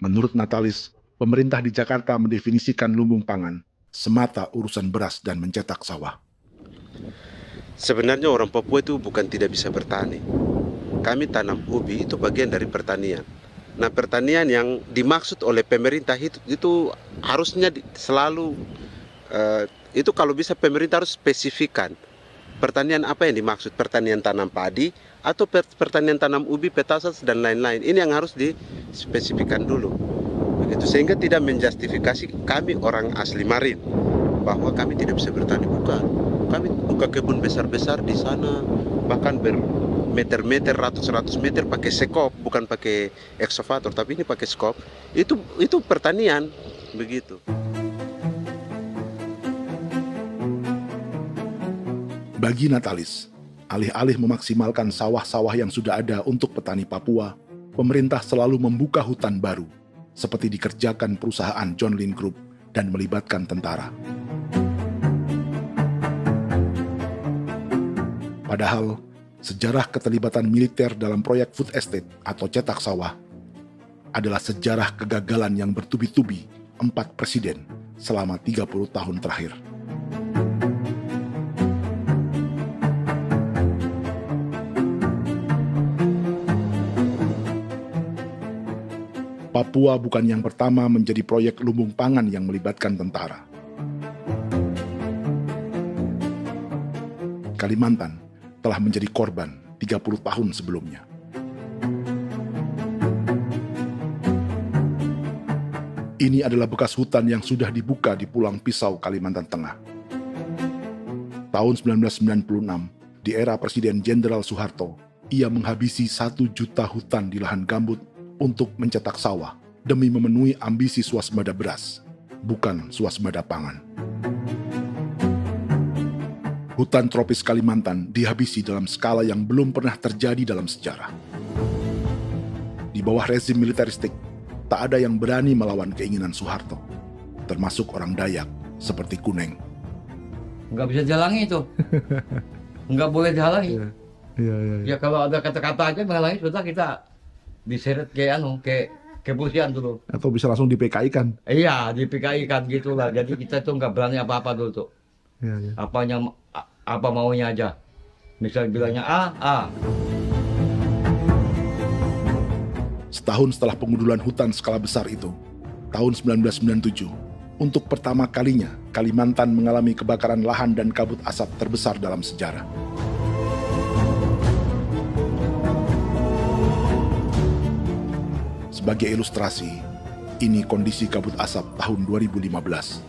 Menurut Natalis, pemerintah di Jakarta mendefinisikan lumbung pangan semata urusan beras dan mencetak sawah. Sebenarnya orang Papua itu bukan tidak bisa bertani. Kami tanam ubi itu bagian dari pertanian. Nah, pertanian yang dimaksud oleh pemerintah itu harusnya selalu itu kalau bisa pemerintah harus spesifikkan pertanian apa yang dimaksud, pertanian tanam padi atau pertanian tanam ubi, petasan dan lain-lain. Ini yang harus dispesifikkan dulu. Begitu, sehingga tidak menjustifikasi kami orang asli Marin bahwa kami tidak bisa bertani. Bukan. Kami buka kebun besar-besar di sana, bahkan bermeter-meter, ratus-ratus meter pakai sekop, bukan pakai ekskavator, tapi ini pakai skop. Itu pertanian, begitu. Bagi Natalis, alih-alih memaksimalkan sawah-sawah yang sudah ada untuk petani Papua, pemerintah selalu membuka hutan baru, seperti dikerjakan perusahaan John Lynn Group dan melibatkan tentara. Padahal, sejarah keterlibatan militer dalam proyek food estate atau cetak sawah adalah sejarah kegagalan yang bertubi-tubi 4 presiden selama 30 tahun terakhir. Papua bukan yang pertama menjadi proyek lumbung pangan yang melibatkan tentara. Kalimantan telah menjadi korban 30 tahun sebelumnya. Ini adalah bekas hutan yang sudah dibuka di Pulang Pisau, Kalimantan Tengah. Tahun 1996, di era Presiden Jenderal Soeharto, ia menghabisi 1 juta hutan di lahan gambut untuk mencetak sawah demi memenuhi ambisi swasembada beras, bukan swasembada pangan. Hutan tropis Kalimantan dihabisi dalam skala yang belum pernah terjadi dalam sejarah. Di bawah rezim militeristik, tak ada yang berani melawan keinginan Soeharto, termasuk orang Dayak seperti Kuneng. Nggak bisa dihalangi itu. Nggak boleh dihalangi. Ya kalau ada kata-kata aja menghalangi, sudah kita diseret ke kepolisian dulu. Atau bisa langsung di PKI-kan. Iya, di PKI-kan gitulah. Jadi kita tuh nggak berani apa-apa dulu tuh. Apa maunya aja. Misal bilangnya A. Setahun setelah pengundulan hutan skala besar itu, tahun 1997, untuk pertama kalinya Kalimantan mengalami kebakaran lahan dan kabut asap terbesar dalam sejarah. Sebagai ilustrasi, ini kondisi kabut asap tahun 2015.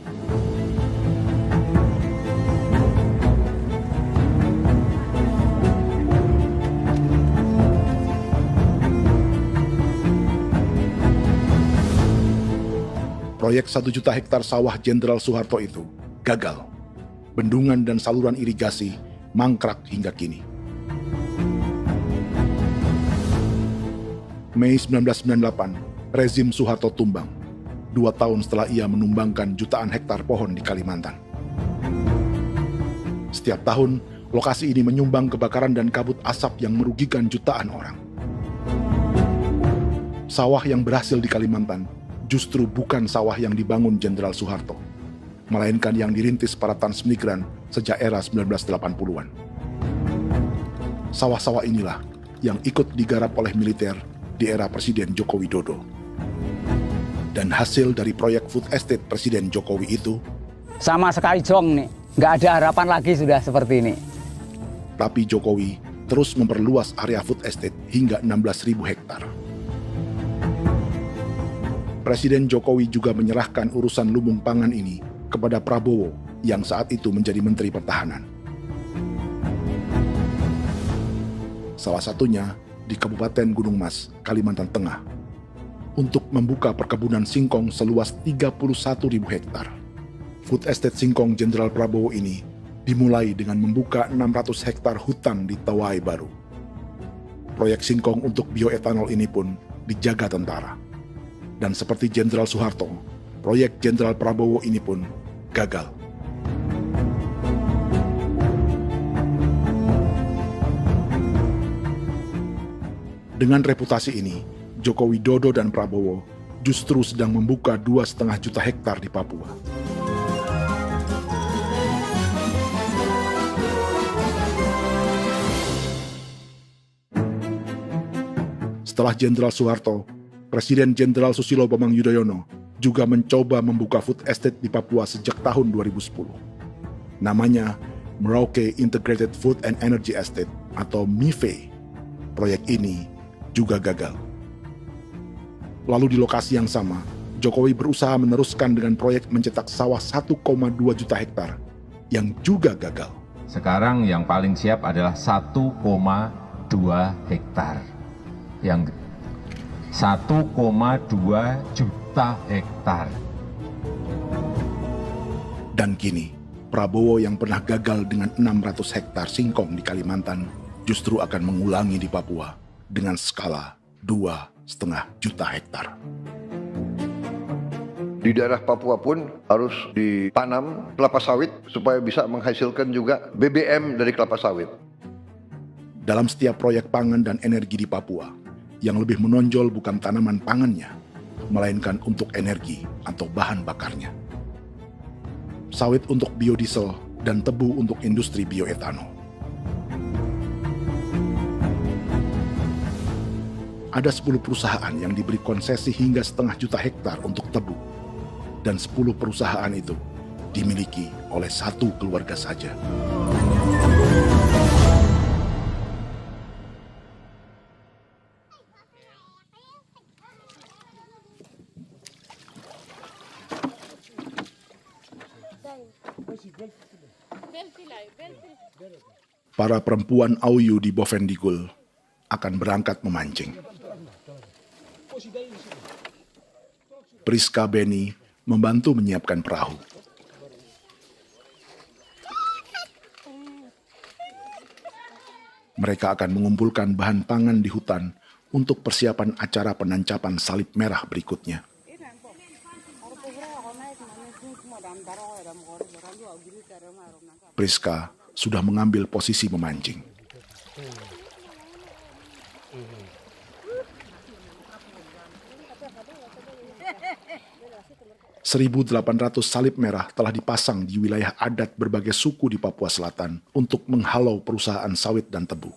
Proyek 1 juta hektar sawah Jenderal Soeharto itu gagal. Bendungan dan saluran irigasi mangkrak hingga kini. Mei 1998, rezim Soeharto tumbang, 2 tahun setelah ia menumbangkan jutaan hektar pohon di Kalimantan. Setiap tahun, lokasi ini menyumbang kebakaran dan kabut asap yang merugikan jutaan orang. Sawah yang berhasil di Kalimantan justru bukan sawah yang dibangun Jenderal Soeharto, melainkan yang dirintis para transmigran sejak era 1980-an. Sawah-sawah inilah yang ikut digarap oleh militer di era Presiden Joko Widodo. Dan hasil dari proyek food estate Presiden Jokowi itu sama sekali jong nih, nggak ada harapan lagi sudah seperti ini. Tapi Jokowi terus memperluas area food estate hingga 16.000 hektar. Presiden Jokowi juga menyerahkan urusan lumbung pangan ini kepada Prabowo yang saat itu menjadi Menteri Pertahanan. Salah satunya di Kabupaten Gunung Mas, Kalimantan Tengah, untuk membuka perkebunan singkong seluas 31.000 hektar. Food Estate Singkong Jenderal Prabowo ini dimulai dengan membuka 600 hektar hutan di Tawai Baru. Proyek singkong untuk bioetanol ini pun dijaga tentara. Dan seperti Jenderal Soeharto, proyek Jenderal Prabowo ini pun gagal. Dengan reputasi ini, Joko Widodo dan Prabowo justru sedang membuka 2,5 juta hektar di Papua. Setelah Jenderal Soeharto, Presiden Jenderal Susilo Bambang Yudhoyono juga mencoba membuka food estate di Papua sejak tahun 2010. Namanya Merauke Integrated Food and Energy Estate atau MIFE. Proyek ini juga gagal. Lalu di lokasi yang sama, Jokowi berusaha meneruskan dengan proyek mencetak sawah 1,2 juta hektar yang juga gagal. Sekarang yang paling siap adalah 1,2 hektar. Yang 1,2 juta hektar. Dan kini, Prabowo yang pernah gagal dengan 600 hektar singkong di Kalimantan justru akan mengulangi di Papua dengan skala 2,5 juta hektar. Di daerah Papua pun harus ditanam kelapa sawit supaya bisa menghasilkan juga BBM dari kelapa sawit. Dalam setiap proyek pangan dan energi di Papua, yang lebih menonjol bukan tanaman pangannya, melainkan untuk energi atau bahan bakarnya. Sawit untuk biodiesel dan tebu untuk industri bioetanol. Ada 10 perusahaan yang diberi konsesi hingga 0,5 juta hektar untuk tebu. Dan 10 perusahaan itu dimiliki oleh satu keluarga saja. Para perempuan Auyu di Bovendigul akan berangkat memancing. Priska Beni membantu menyiapkan perahu. Mereka akan mengumpulkan bahan pangan di hutan untuk persiapan acara penancapan salib merah berikutnya. Priska sudah mengambil posisi memancing. .800 salib merah telah dipasang di wilayah adat berbagai suku di Papua Selatan untuk menghalau perusahaan sawit dan tebu.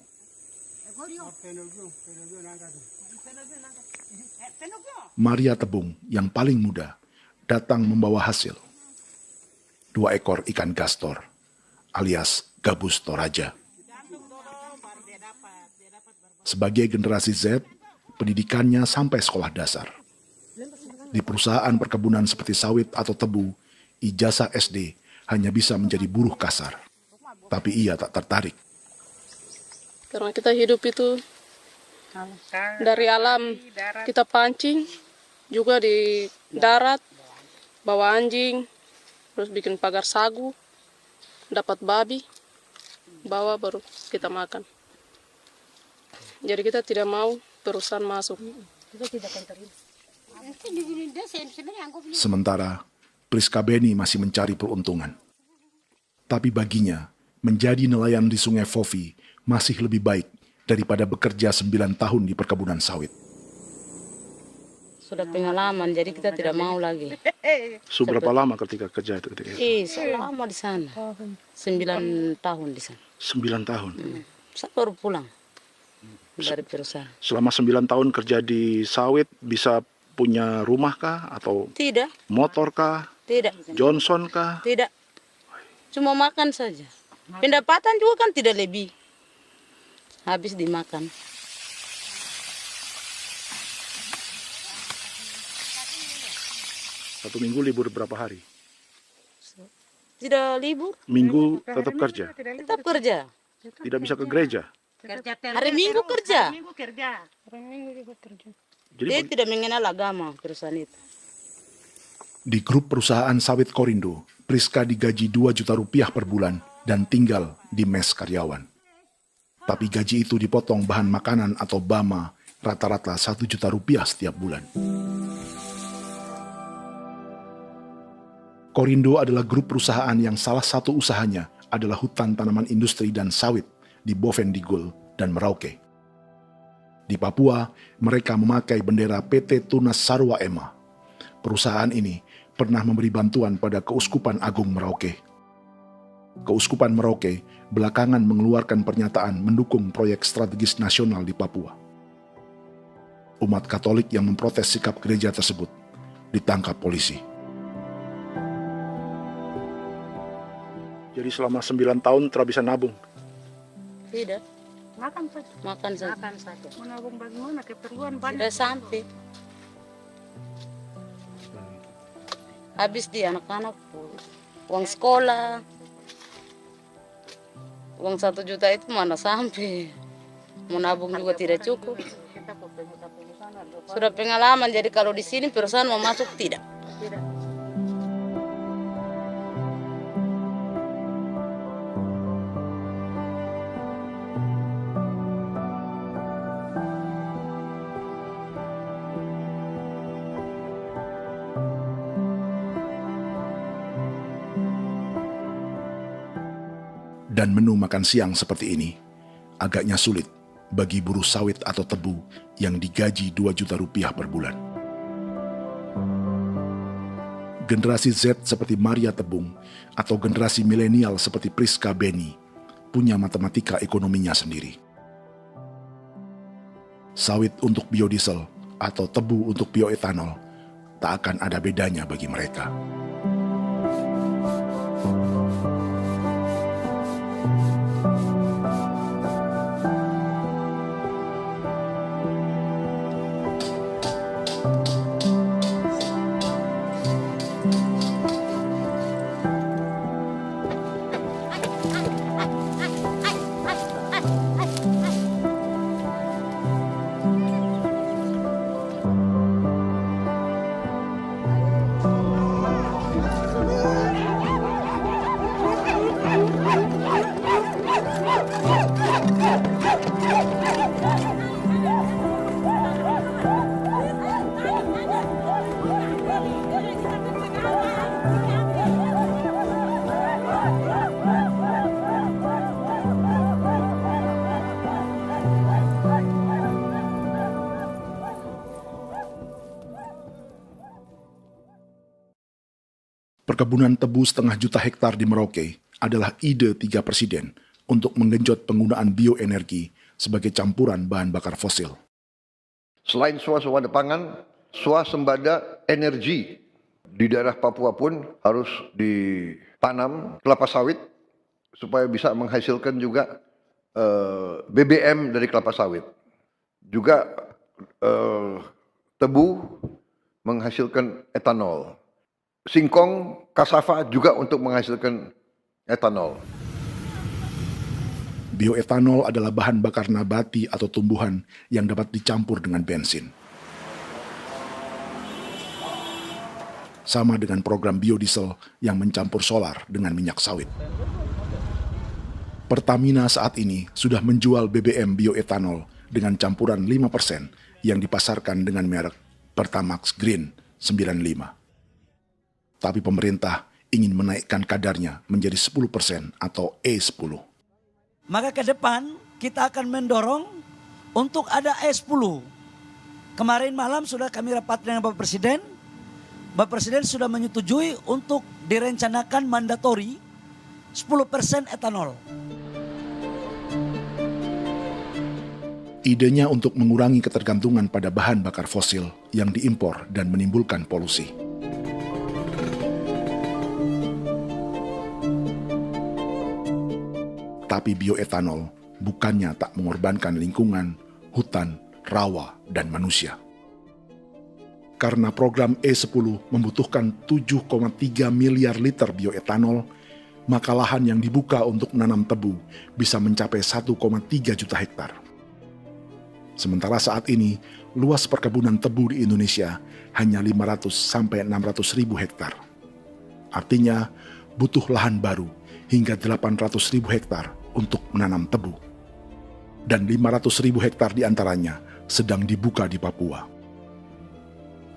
Maria Tebung yang paling muda datang membawa hasil. 2 ekor ikan gastor alias gabus toraja. Sebagai generasi Z, pendidikannya sampai sekolah dasar. Di perusahaan perkebunan seperti sawit atau tebu, ijazah SD hanya bisa menjadi buruh kasar. Tapi ia tak tertarik. Karena kita hidup itu dari alam, kita pancing, juga di darat, bawa anjing, terus bikin pagar sagu, dapat babi, bawa baru kita makan. Jadi kita tidak mau perusahaan masuk. Sementara Priska Beni masih mencari peruntungan. Tapi baginya, menjadi nelayan di Sungai Fofi masih lebih baik daripada bekerja 9 tahun di perkebunan sawit. Sudah pengalaman, jadi kita tidak mau lagi. Berapa lama ketika kerja itu? Selama di sana. 9 tahun di sana. 9 tahun? Saya baru pulang dari perusahaan. Selama 9 tahun kerja di sawit, bisa punya rumah kah? Atau tidak. Motor kah? Tidak. Johnson kah? Tidak. Cuma makan saja. Pendapatan juga kan tidak lebih. Habis dimakan. Satu minggu libur berapa hari? Tidak libur. Minggu tetap kerja? Tetap kerja. Tidak bisa ke gereja? Hari Minggu kerja. Hari Minggu juga kerja. Jadi dia tidak mengenal agama perusahaan itu. Di grup perusahaan sawit Korindo, Priska digaji 2 juta rupiah per bulan dan tinggal di mes karyawan. Tapi gaji itu dipotong bahan makanan atau BAMA rata-rata 1 juta rupiah setiap bulan. Korindo adalah grup perusahaan yang salah satu usahanya adalah hutan tanaman industri dan sawit di Bovendigul dan Merauke. Di Papua, mereka memakai bendera PT Tunas Sarwa Ema. Perusahaan ini pernah memberi bantuan pada Keuskupan Agung Merauke. Keuskupan Merauke belakangan mengeluarkan pernyataan mendukung proyek strategis nasional di Papua. Umat Katolik yang memprotes sikap gereja tersebut ditangkap polisi. Jadi selama 9 tahun tidak bisa nabung? Tidak. Makan saja. Makan saja. Makan saja. Menabung bagaimana? Keperluan banyak. Tidak sampai. Habis di anak-anak uang sekolah. Uang 1 juta itu mana sampai. Menabung juga tidak cukup. Sudah pengalaman, jadi kalau di sini perusahaan mau masuk tidak. Dan menu makan siang seperti ini agaknya sulit bagi buruh sawit atau tebu yang digaji 2 juta rupiah per bulan. Generasi Z seperti Maria Tebung atau generasi milenial seperti Priska Beni punya matematika ekonominya sendiri. Sawit untuk biodiesel atau tebu untuk bioetanol tak akan ada bedanya bagi mereka. Perkebunan tebu 1,5 juta hektar di Merauke adalah ide 3 presiden untuk menggenjot penggunaan bioenergi sebagai campuran bahan bakar fosil. Selain swasembada pangan, swasembada energi di daerah Papua pun harus ditanam kelapa sawit supaya bisa menghasilkan juga BBM dari kelapa sawit. Juga tebu menghasilkan etanol. Singkong, kasava juga untuk menghasilkan etanol. Bioetanol adalah bahan bakar nabati atau tumbuhan yang dapat dicampur dengan bensin. Sama dengan program biodiesel yang mencampur solar dengan minyak sawit. Pertamina saat ini sudah menjual BBM bioetanol dengan campuran 5% yang dipasarkan dengan merek Pertamax Green 95. Tapi pemerintah ingin menaikkan kadarnya menjadi 10% atau E10. Maka ke depan kita akan mendorong untuk ada E10. Kemarin malam sudah kami rapat dengan Bapak Presiden. Bapak Presiden sudah menyetujui untuk direncanakan mandatori 10% etanol. Idenya untuk mengurangi ketergantungan pada bahan bakar fosil yang diimpor dan menimbulkan polusi. Tapi bioetanol bukannya tak mengorbankan lingkungan, hutan, rawa, dan manusia. Karena program E10 membutuhkan 7,3 miliar liter bioetanol, maka lahan yang dibuka untuk menanam tebu bisa mencapai 1,3 juta hektar. Sementara saat ini, luas perkebunan tebu di Indonesia hanya 500 sampai 600 ribu hektar. Artinya, butuh lahan baru hingga 800 ribu hektar untuk menanam tebu. Dan 500 ribu hektar diantaranya sedang dibuka di Papua.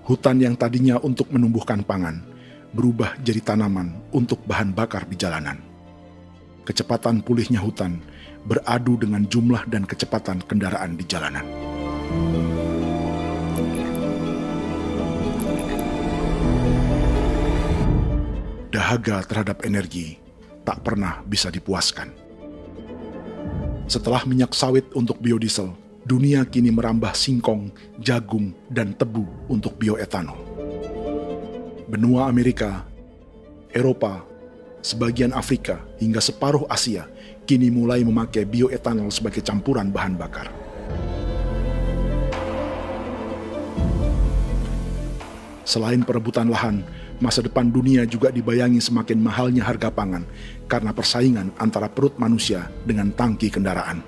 Hutan yang tadinya untuk menumbuhkan pangan berubah jadi tanaman untuk bahan bakar di jalanan. Kecepatan pulihnya hutan beradu dengan jumlah dan kecepatan kendaraan di jalanan. Dahaga terhadap energi tak pernah bisa dipuaskan. Setelah minyak sawit untuk biodiesel, dunia kini merambah singkong, jagung, dan tebu untuk bioetanol. Benua Amerika, Eropa, sebagian Afrika, hingga separuh Asia kini mulai memakai bioetanol sebagai campuran bahan bakar. Selain perebutan lahan, masa depan dunia juga dibayangi semakin mahalnya harga pangan karena persaingan antara perut manusia dengan tangki kendaraan.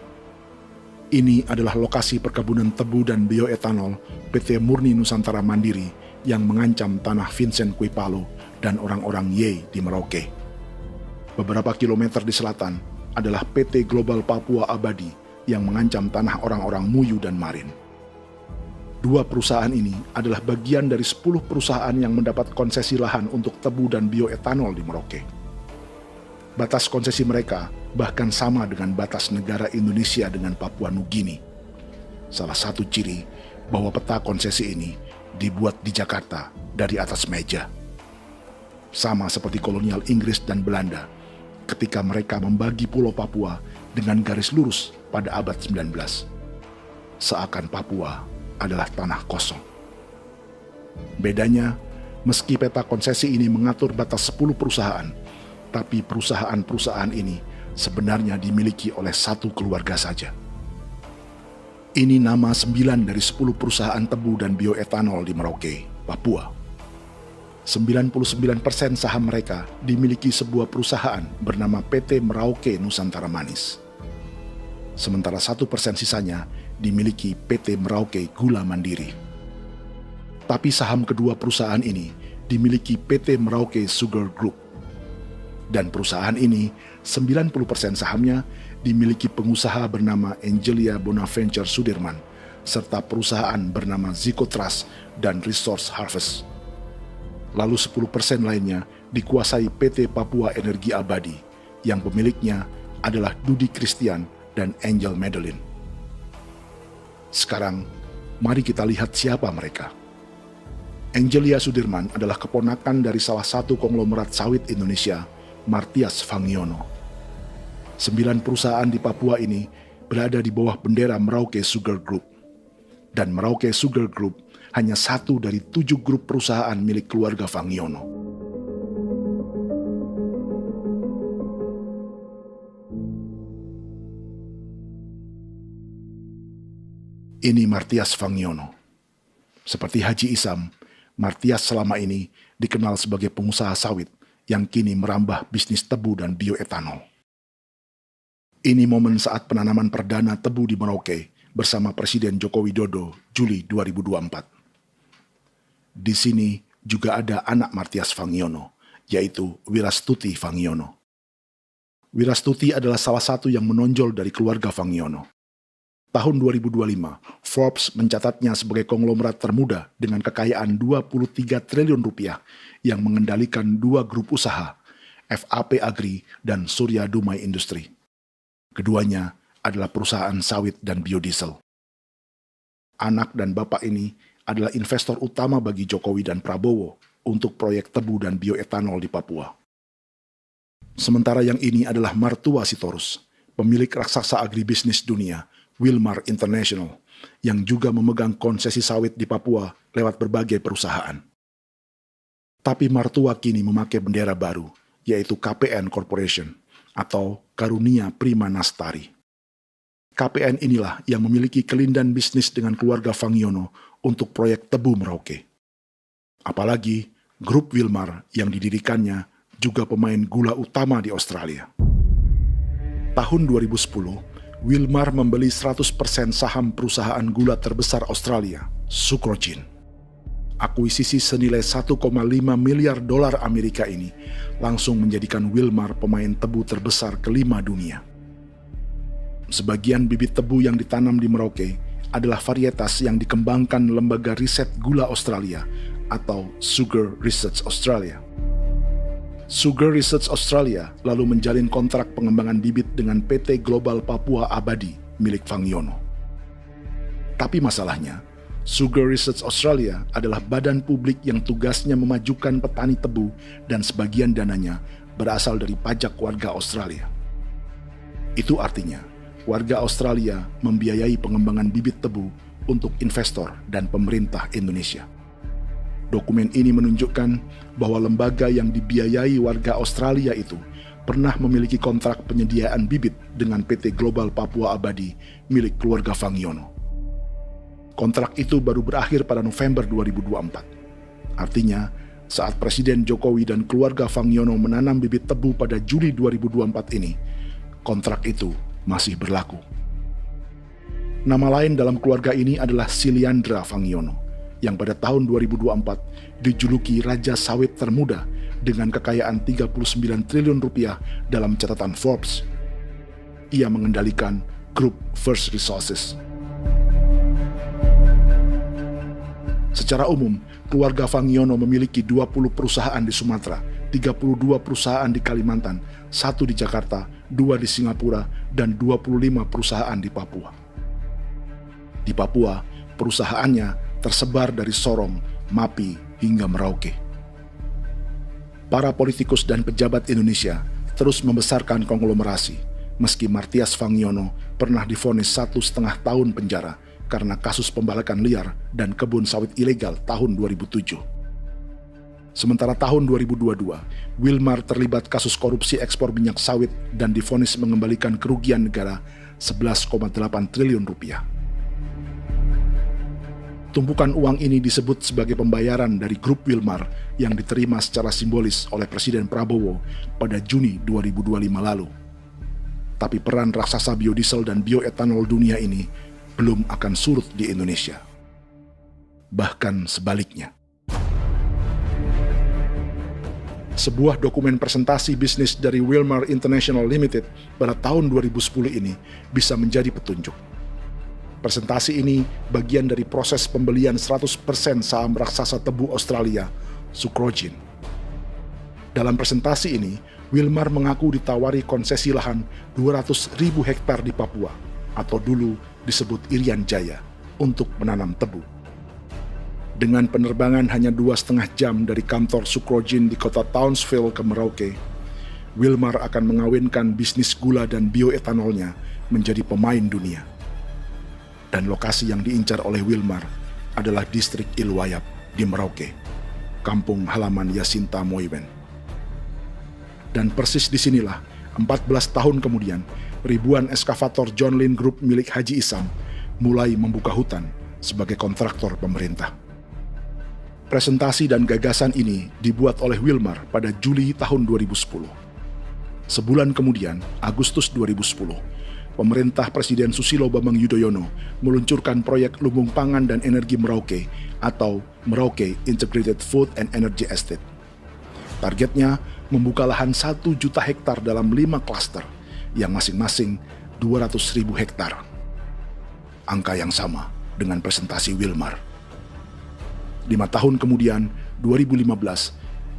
Ini adalah lokasi perkebunan tebu dan bioetanol PT Murni Nusantara Mandiri yang mengancam tanah Vincent Quipalo dan orang-orang Ye di Merauke. Beberapa kilometer di selatan adalah PT Global Papua Abadi yang mengancam tanah orang-orang Muyu dan Marin. Dua perusahaan ini adalah bagian dari 10 perusahaan yang mendapat konsesi lahan untuk tebu dan bioetanol di Merauke. Batas konsesi mereka bahkan sama dengan batas negara Indonesia dengan Papua Nugini. Salah satu ciri bahwa peta konsesi ini dibuat di Jakarta dari atas meja. Sama seperti kolonial Inggris dan Belanda ketika mereka membagi Pulau Papua dengan garis lurus pada abad 19. Seakan Papua adalah tanah kosong. Bedanya, meski peta konsesi ini mengatur batas 10 perusahaan, tapi perusahaan-perusahaan ini sebenarnya dimiliki oleh satu keluarga saja. Ini nama 9 dari 10 perusahaan tebu dan bioetanol di Merauke, Papua. 99% saham mereka dimiliki sebuah perusahaan bernama PT Merauke Nusantara Manis. Sementara 1% sisanya dimiliki PT Merauke Gula Mandiri. Tapi saham kedua perusahaan ini dimiliki PT Merauke Sugar Group. Dan perusahaan ini, 90% sahamnya dimiliki pengusaha bernama Angelia Bonaventure Sudirman, serta perusahaan bernama Zico Trust dan Resource Harvest. Lalu 10% lainnya dikuasai PT Papua Energi Abadi, yang pemiliknya adalah Dudi Christian dan Angel Madeline. Sekarang, mari kita lihat siapa mereka. Angelia Sudirman adalah keponakan dari salah satu konglomerat sawit Indonesia, Martias Fangiono. 9 perusahaan di Papua ini berada di bawah bendera Merauke Sugar Group. Dan Merauke Sugar Group hanya satu dari 7 grup perusahaan milik keluarga Fangiono. Ini Martias Fangiono. Seperti Haji Isam, Martias selama ini dikenal sebagai pengusaha sawit yang kini merambah bisnis tebu dan bioetanol. Ini momen saat penanaman perdana tebu di Merauke bersama Presiden Joko Widodo Juli 2024. Di sini juga ada anak Martias Fangiono, yaitu Wirastuti Fangiono. Wirastuti adalah salah satu yang menonjol dari keluarga Fangiono. Tahun 2025, Forbes mencatatnya sebagai konglomerat termuda dengan kekayaan 23 triliun rupiah yang mengendalikan 2 grup usaha, FAP Agri dan Surya Dumai Industri. Keduanya adalah perusahaan sawit dan biodiesel. Anak dan bapak ini adalah investor utama bagi Jokowi dan Prabowo untuk proyek tebu dan bioetanol di Papua. Sementara yang ini adalah mertua Sitorus, pemilik raksasa agribisnis dunia, Wilmar International, yang juga memegang konsesi sawit di Papua lewat berbagai perusahaan. Tapi mertua kini memakai bendera baru, yaitu KPN Corporation atau Karunia Prima Nastari. KPN inilah yang memiliki kelindan bisnis dengan keluarga Fangiono untuk proyek tebu Merauke. Apalagi grup Wilmar yang didirikannya juga pemain gula utama di Australia. Tahun 2010, Wilmar membeli 100% saham perusahaan gula terbesar Australia, Sucrogin. Akuisisi senilai 1,5 miliar dolar Amerika ini langsung menjadikan Wilmar pemain tebu terbesar kelima dunia. Sebagian bibit tebu yang ditanam di Merauke adalah varietas yang dikembangkan Lembaga Riset Gula Australia atau Sugar Research Australia. Sugar Research Australia lalu menjalin kontrak pengembangan bibit dengan PT Global Papua Abadi milik Fangiono. Tapi masalahnya, Sugar Research Australia adalah badan publik yang tugasnya memajukan petani tebu dan sebagian dananya berasal dari pajak warga Australia. Itu artinya, warga Australia membiayai pengembangan bibit tebu untuk investor dan pemerintah Indonesia. Dokumen ini menunjukkan bahwa lembaga yang dibiayai warga Australia itu pernah memiliki kontrak penyediaan bibit dengan PT Global Papua Abadi milik keluarga Fangiono. Kontrak itu baru berakhir pada November 2024. Artinya, saat Presiden Jokowi dan keluarga Fangiono menanam bibit tebu pada Juli 2024 ini, kontrak itu masih berlaku. Nama lain dalam keluarga ini adalah Siliandra Fangiono, yang pada tahun 2024 dijuluki Raja Sawit Termuda dengan kekayaan 39 triliun rupiah dalam catatan Forbes. Ia mengendalikan grup First Resources. Secara umum, keluarga Fangiono memiliki 20 perusahaan di Sumatera, 32 perusahaan di Kalimantan, 1 di Jakarta, 2 di Singapura, dan 25 perusahaan di Papua. Di Papua, perusahaannya tersebar dari Sorong, Mapi, hingga Merauke. Para politikus dan pejabat Indonesia terus membesarkan konglomerasi, meski Martias Fangiono pernah divonis 1,5 tahun penjara karena kasus pembalakan liar dan kebun sawit ilegal tahun 2007. Sementara tahun 2022, Wilmar terlibat kasus korupsi ekspor minyak sawit dan divonis mengembalikan kerugian negara 11,8 triliun rupiah. Tumpukan uang ini disebut sebagai pembayaran dari grup Wilmar yang diterima secara simbolis oleh Presiden Prabowo pada Juni 2025 lalu. Tapi peran raksasa biodiesel dan bioetanol dunia ini belum akan surut di Indonesia. Bahkan sebaliknya. Sebuah dokumen presentasi bisnis dari Wilmar International Limited pada tahun 2010 ini bisa menjadi petunjuk. Presentasi ini bagian dari proses pembelian 100% saham raksasa tebu Australia, Sucrogin. Dalam presentasi ini, Wilmar mengaku ditawari konsesi lahan 200.000 hektar di Papua, atau dulu disebut Irian Jaya, untuk menanam tebu. Dengan penerbangan hanya 2,5 jam dari kantor Sucrogin di kota Townsville ke Merauke, Wilmar akan mengawinkan bisnis gula dan bioetanolnya menjadi pemain dunia. Dan lokasi yang diincar oleh Wilmar adalah distrik Ilwayap di Merauke, kampung halaman Yasinta Moiwen. Dan persis disinilah, 14 tahun kemudian, ribuan eskavator John Lynn Group milik Haji Isam mulai membuka hutan sebagai kontraktor pemerintah. Presentasi dan gagasan ini dibuat oleh Wilmar pada Juli tahun 2010. Sebulan kemudian, Agustus 2010, pemerintah Presiden Susilo Bambang Yudhoyono meluncurkan proyek Lumbung Pangan dan Energi Merauke atau Merauke Integrated Food and Energy Estate. Targetnya membuka lahan 1 juta hektar dalam 5 klaster yang masing-masing 200.000 hektar. Angka yang sama dengan presentasi Wilmar. 5 tahun kemudian, 2015,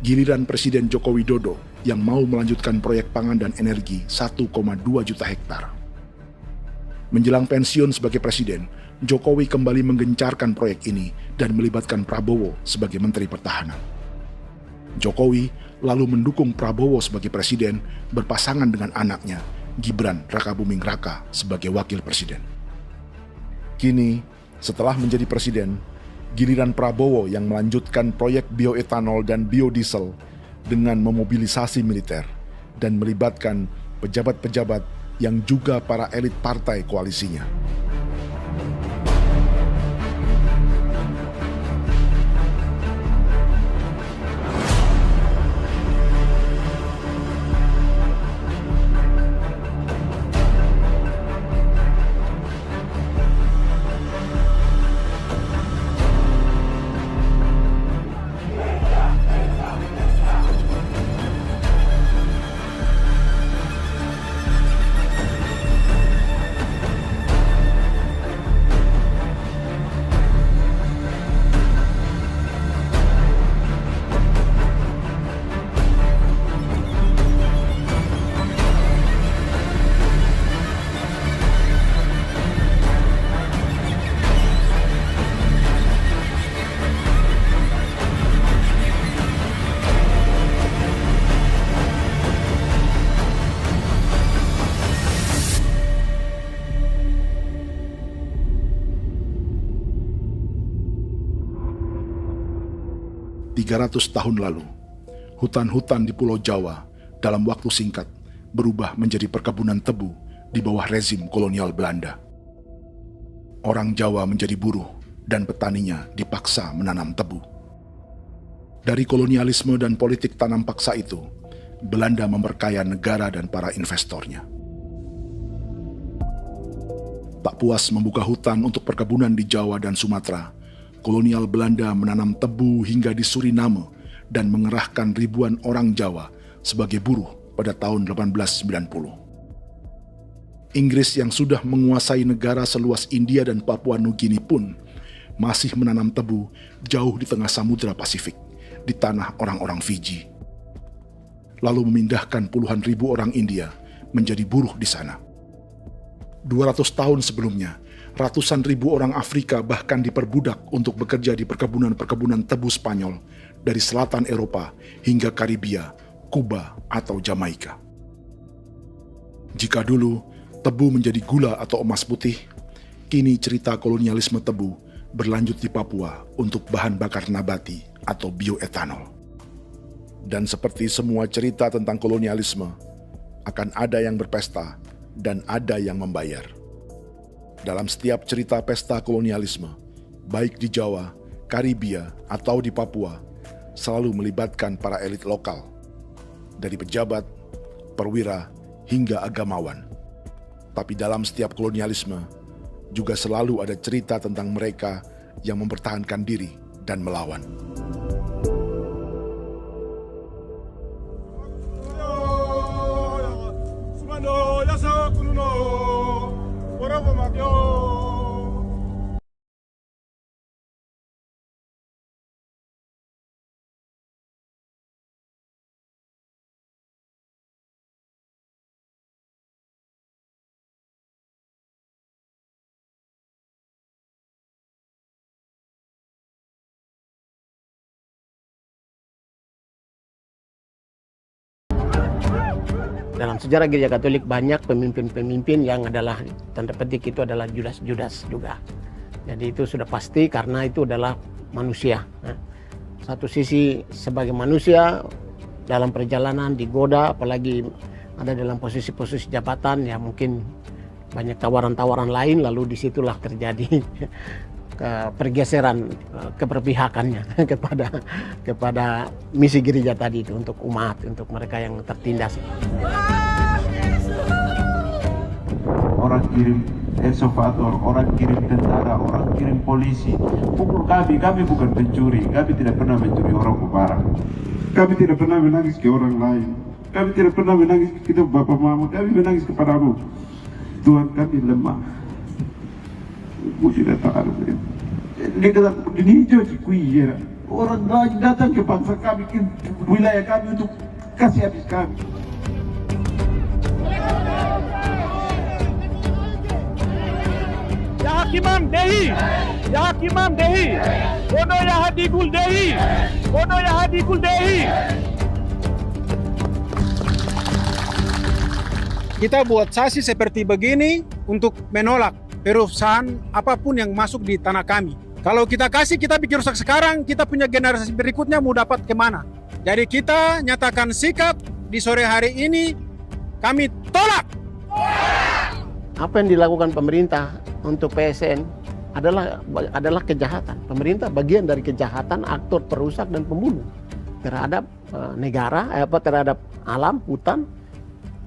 giliran Presiden Joko Widodo yang mau melanjutkan proyek pangan dan energi 1,2 juta hektar. Menjelang pensiun sebagai presiden, Jokowi kembali menggencarkan proyek ini dan melibatkan Prabowo sebagai Menteri Pertahanan. Jokowi lalu mendukung Prabowo sebagai presiden berpasangan dengan anaknya, Gibran Rakabuming Raka sebagai wakil presiden. Kini, setelah menjadi presiden, giliran Prabowo yang melanjutkan proyek bioetanol dan biodiesel dengan memobilisasi militer dan melibatkan pejabat-pejabat yang juga para elit partai koalisinya. ...300 tahun lalu, hutan-hutan di Pulau Jawa dalam waktu singkat berubah menjadi perkebunan tebu di bawah rezim kolonial Belanda. Orang Jawa menjadi buruh dan petaninya dipaksa menanam tebu. Dari kolonialisme dan politik tanam paksa itu, Belanda memperkaya negara dan para investornya. Tak puas membuka hutan untuk perkebunan di Jawa dan Sumatera, kolonial Belanda menanam tebu hingga di Suriname dan mengerahkan ribuan orang Jawa sebagai buruh pada tahun 1890. Inggris yang sudah menguasai negara seluas India dan Papua Nugini pun masih menanam tebu jauh di tengah Samudra Pasifik, di tanah orang-orang Fiji. Lalu memindahkan puluhan ribu orang India menjadi buruh di sana. 200 tahun sebelumnya, ratusan ribu orang Afrika bahkan diperbudak untuk bekerja di perkebunan-perkebunan tebu Spanyol dari selatan Eropa hingga Karibia, Kuba, atau Jamaika. Jika dulu tebu menjadi gula atau emas putih, kini cerita kolonialisme tebu berlanjut di Papua untuk bahan bakar nabati atau bioetanol. Dan seperti semua cerita tentang kolonialisme, akan ada yang berpesta dan ada yang membayar. Dalam setiap cerita pesta kolonialisme, baik di Jawa, Karibia, atau di Papua, selalu melibatkan para elit lokal, dari pejabat, perwira, hingga agamawan. Tapi dalam setiap kolonialisme, juga selalu ada cerita tentang mereka yang mempertahankan diri dan melawan. Dalam sejarah Gereja Katolik banyak pemimpin-pemimpin yang adalah, tanda petik itu adalah Judas-Judas juga. Jadi itu sudah pasti karena itu adalah manusia. Satu sisi sebagai manusia dalam perjalanan digoda, apalagi ada dalam posisi-posisi jabatan, ya mungkin banyak tawaran-tawaran lain, lalu disitulah terjadi pergeseran keberpihakannya kepada misi gereja tadi itu untuk umat, untuk mereka yang tertindas. Orang kirim eksavator, orang kirim tentara, orang kirim polisi. Pukul kami bukan pencuri, kami tidak pernah mencuri orang barang. Kami tidak pernah menangis ke orang lain. Kami tidak pernah menangis ke kita bapak mama, kami menangis kepadamu. Tuhan kami lemah. Tidak tahu. Ini hijau orang lain datang ke bangsa kami, ke wilayah kami untuk kasih habis kami. Ya Hakimam Dehi, Ya Hakimam Dehi, Bono Ya Hadigul Dehi, Bono Ya Hadigul Dehi. Kita buat sasi seperti begini untuk menolak perusahaan apapun yang masuk di tanah kami. Kalau kita kasih, kita bikin rusak sekarang, kita punya generasi berikutnya mau dapat kemana? Jadi kita nyatakan sikap di sore hari ini, kami tolak! Apa yang dilakukan pemerintah untuk PSN adalah kejahatan. Pemerintah bagian dari kejahatan, aktor perusak dan pembunuh terhadap negara, terhadap alam, hutan,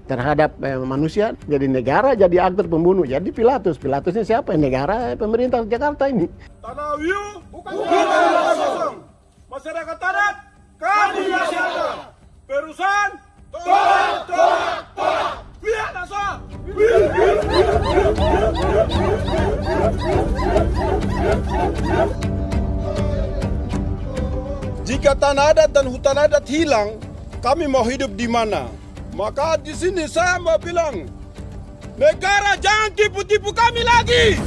terhadap manusia. Jadi negara jadi aktor pembunuh. Jadi Pilatusnya siapa? Negara, pemerintah Jakarta ini. Tanah Wiu bukan tanah kosong. Masyarakat adat kami rasakan. Perusahaan tolak. Biar asal. Jika tanah adat dan hutan adat hilang, kami mau hidup di mana? Maka di sini saya mau bilang, negara jangan tipu-tipu kami lagi.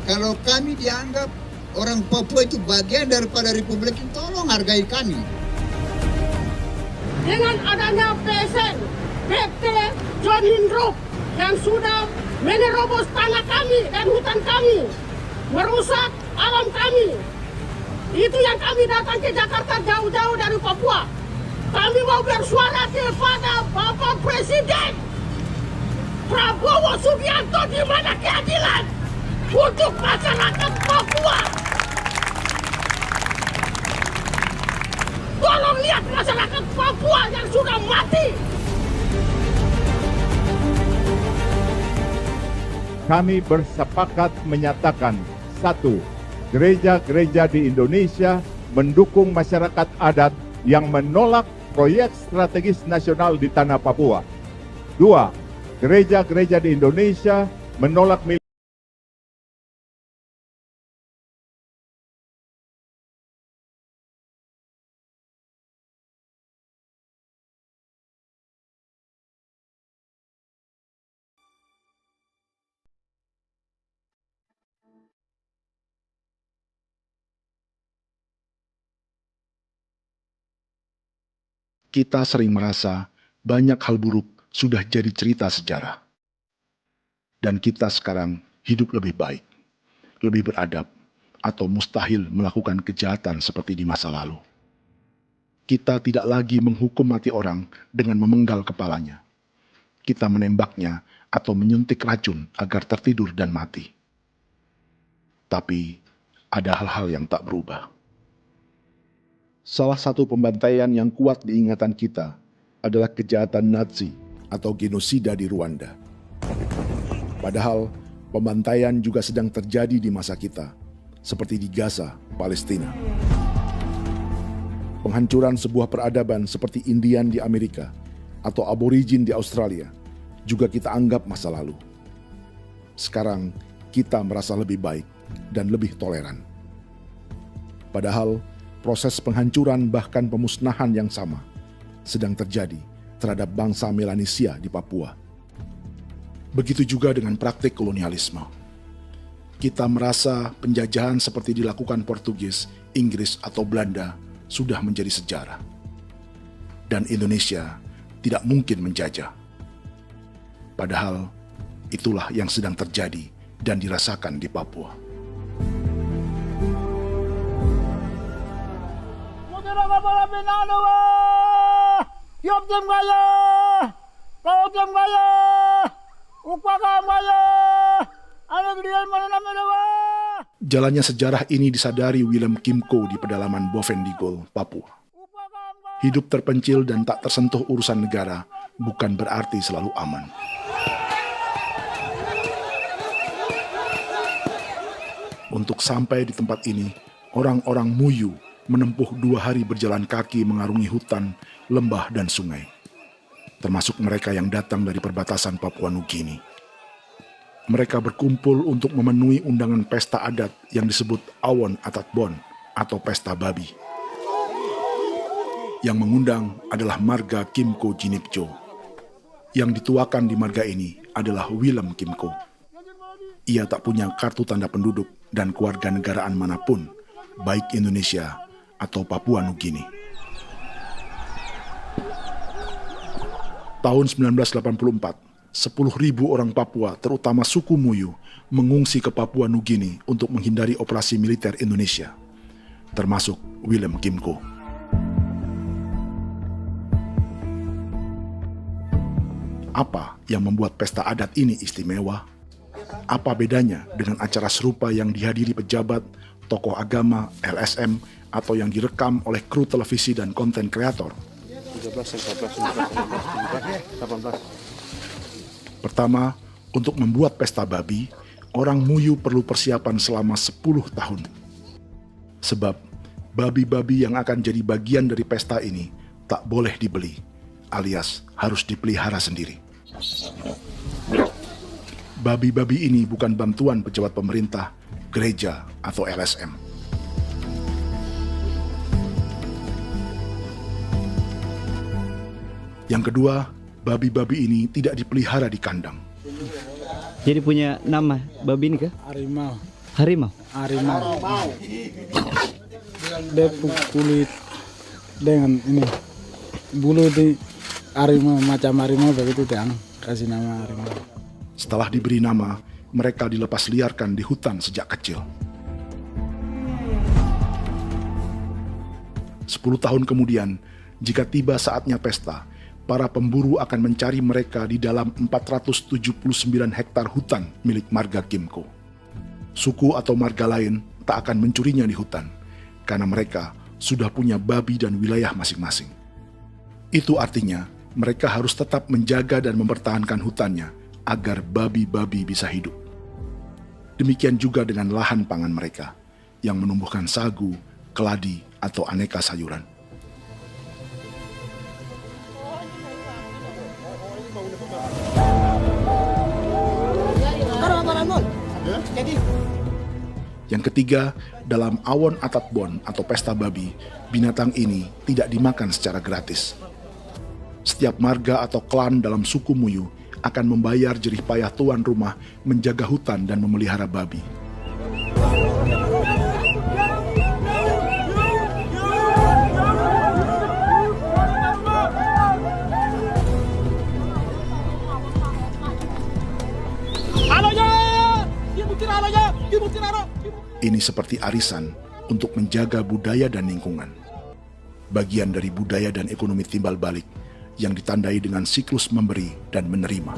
Kalau kami dianggap orang Papua itu bagian daripada Republik ini, tolong hargai kami. Dengan adanya PSN, PT John Lindrop yang sudah menerobos tanah kami dan hutan kami, merusak alam kami. Itu yang kami datang ke Jakarta jauh-jauh dari Papua. Kami mau bersuara kepada Bapak Presiden Prabowo Subianto, di mana keadilan untuk masyarakat Papua. Tolong lihat masyarakat Papua yang sudah mati. Kami bersepakat menyatakan, 1. Gereja-gereja di Indonesia mendukung masyarakat adat yang menolak proyek strategis nasional di tanah Papua. 2. Gereja-gereja di Indonesia menolak Kita sering merasa banyak hal buruk sudah jadi cerita sejarah. Dan kita sekarang hidup lebih baik, lebih beradab, atau mustahil melakukan kejahatan seperti di masa lalu. Kita tidak lagi menghukum mati orang dengan memenggal kepalanya. Kita menembaknya atau menyuntik racun agar tertidur dan mati. Tapi ada hal-hal yang tak berubah. Salah satu pembantaian yang kuat di ingatan kita adalah kejahatan Nazi atau genosida di Rwanda. Padahal pembantaian juga sedang terjadi di masa kita, seperti di Gaza, Palestina. Penghancuran sebuah peradaban seperti Indian di Amerika atau aborigin di Australia juga kita anggap masa lalu. Sekarang kita merasa lebih baik dan lebih toleran. Padahal proses penghancuran bahkan pemusnahan yang sama sedang terjadi terhadap bangsa Melanesia di Papua. Begitu juga dengan praktik kolonialisme. Kita merasa penjajahan seperti dilakukan Portugis, Inggris, atau Belanda sudah menjadi sejarah. Dan Indonesia tidak mungkin menjajah. Padahal itulah yang sedang terjadi dan dirasakan di Papua. Jalannya sejarah ini disadari Willem Kimco di pedalaman Bovendigol, Papua. Hidup terpencil dan tak tersentuh urusan negara bukan berarti selalu aman. Untuk sampai di tempat ini, orang-orang Muyu menempuh 2 hari berjalan kaki mengarungi hutan, lembah, dan sungai. Termasuk mereka yang datang dari perbatasan Papua Nugini. Mereka berkumpul untuk memenuhi undangan pesta adat yang disebut Awon Atatbon atau pesta babi. Yang mengundang adalah marga Kimco Jinipjo. Yang dituakan di marga ini adalah Willem Kimco. Ia tak punya kartu tanda penduduk dan kewarganegaraan manapun, baik Indonesia atau Papua Nugini. Tahun 1984, 10.000 orang Papua, terutama suku Muyu, mengungsi ke Papua Nugini untuk menghindari operasi militer Indonesia, termasuk Willem Kimco. Apa yang membuat pesta adat ini istimewa? Apa bedanya dengan acara serupa yang dihadiri pejabat, tokoh agama, LSM, atau yang direkam oleh kru televisi dan konten kreator? 18. Pertama, untuk membuat pesta babi, orang Muyu perlu persiapan selama 10 tahun. Sebab, babi-babi yang akan jadi bagian dari pesta ini tak boleh dibeli, alias harus dipelihara sendiri. Babi-babi ini bukan bantuan pejabat pemerintah, gereja, atau LSM. Yang kedua, babi-babi ini tidak dipelihara di kandang. Jadi punya nama babi ini kah? Harimau. Harimau? Harimau. Dia kulit dengan ini bulu di harimau, macam harimau begitu yang kasih nama harimau. Setelah diberi nama, mereka dilepas liarkan di hutan sejak kecil. 10 tahun kemudian, jika tiba saatnya pesta, para pemburu akan mencari mereka di dalam 479 hektar hutan milik marga Kimco. Suku atau marga lain tak akan mencurinya di hutan, karena mereka sudah punya babi dan wilayah masing-masing. Itu artinya mereka harus tetap menjaga dan mempertahankan hutannya agar babi-babi bisa hidup. Demikian juga dengan lahan pangan mereka, yang menumbuhkan sagu, keladi, atau aneka sayuran. Yang ketiga, dalam Awon Atatbon atau pesta babi, binatang ini tidak dimakan secara gratis. Setiap marga atau klan dalam suku Muyu akan membayar jerih payah tuan rumah menjaga hutan dan memelihara babi. Ini seperti arisan untuk menjaga budaya dan lingkungan. Bagian dari budaya dan ekonomi timbal balik yang ditandai dengan siklus memberi dan menerima.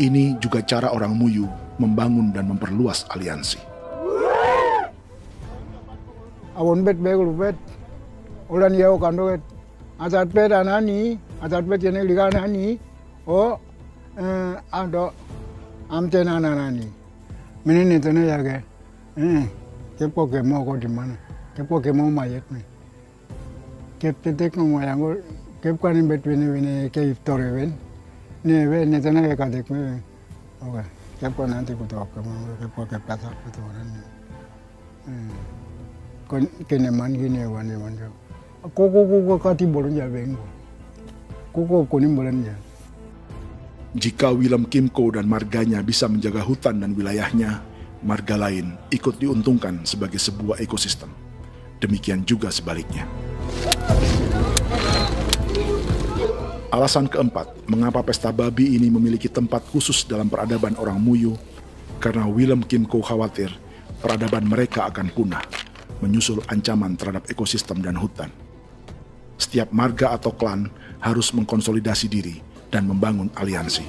Ini juga cara orang Muyu membangun dan memperluas aliansi. Awon bet begul bet, ulan yau kando bet, asat bet anani, asat bet yang ligan anani, oh, ado amten anani, menini tena jaga, kepo kemo ko di mana. Kepo kemo mayat nih. Kep tetek mau yang gue kep kanin between ke iftore wen. Nih wen nih tanah ke kadek nih. Oke. Kep kan nanti kutu apa mau kepo kep pasar kutu orang. Kon keneman gini wan. Koko kati bolon jabeng. Koko kuning bolon ja. Jika Willem Kimco dan marganya bisa menjaga hutan dan wilayahnya, marga lain ikut diuntungkan sebagai sebuah ekosistem. Demikian juga sebaliknya. Alasan keempat, mengapa pesta babi ini memiliki tempat khusus dalam peradaban orang Muyu, karena Willem Kimco khawatir peradaban mereka akan punah, menyusul ancaman terhadap ekosistem dan hutan. setiap marga atau klan harus mengkonsolidasi diri dan membangun aliansi.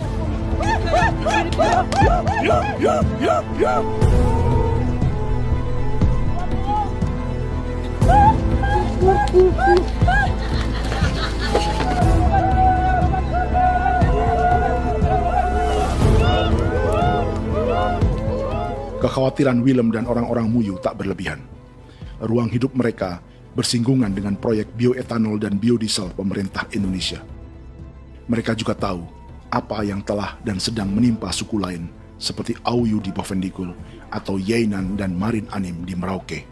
Kekhawatiran Willem dan orang-orang Muyu tak berlebihan. Ruang hidup mereka bersinggungan dengan proyek bioetanol dan biodiesel pemerintah Indonesia. Mereka juga tahu apa yang telah dan sedang menimpa suku lain seperti Auyu di Bovendigul atau Yainan dan Marin Anim di Merauke.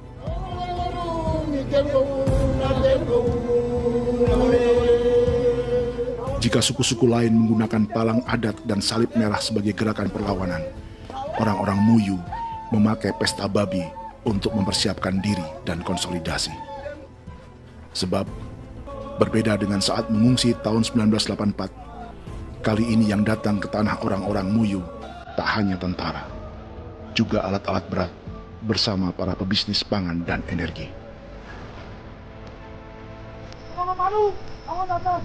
Jika suku-suku lain menggunakan palang adat dan salib merah sebagai gerakan perlawanan, orang-orang Muyu memakai pesta babi untuk mempersiapkan diri dan konsolidasi. Sebab, berbeda dengan saat mengungsi tahun 1984, kali ini yang datang ke tanah orang-orang Muyu tak hanya tentara, juga alat-alat berat bersama para pebisnis pangan dan energi. Malu, awan atas.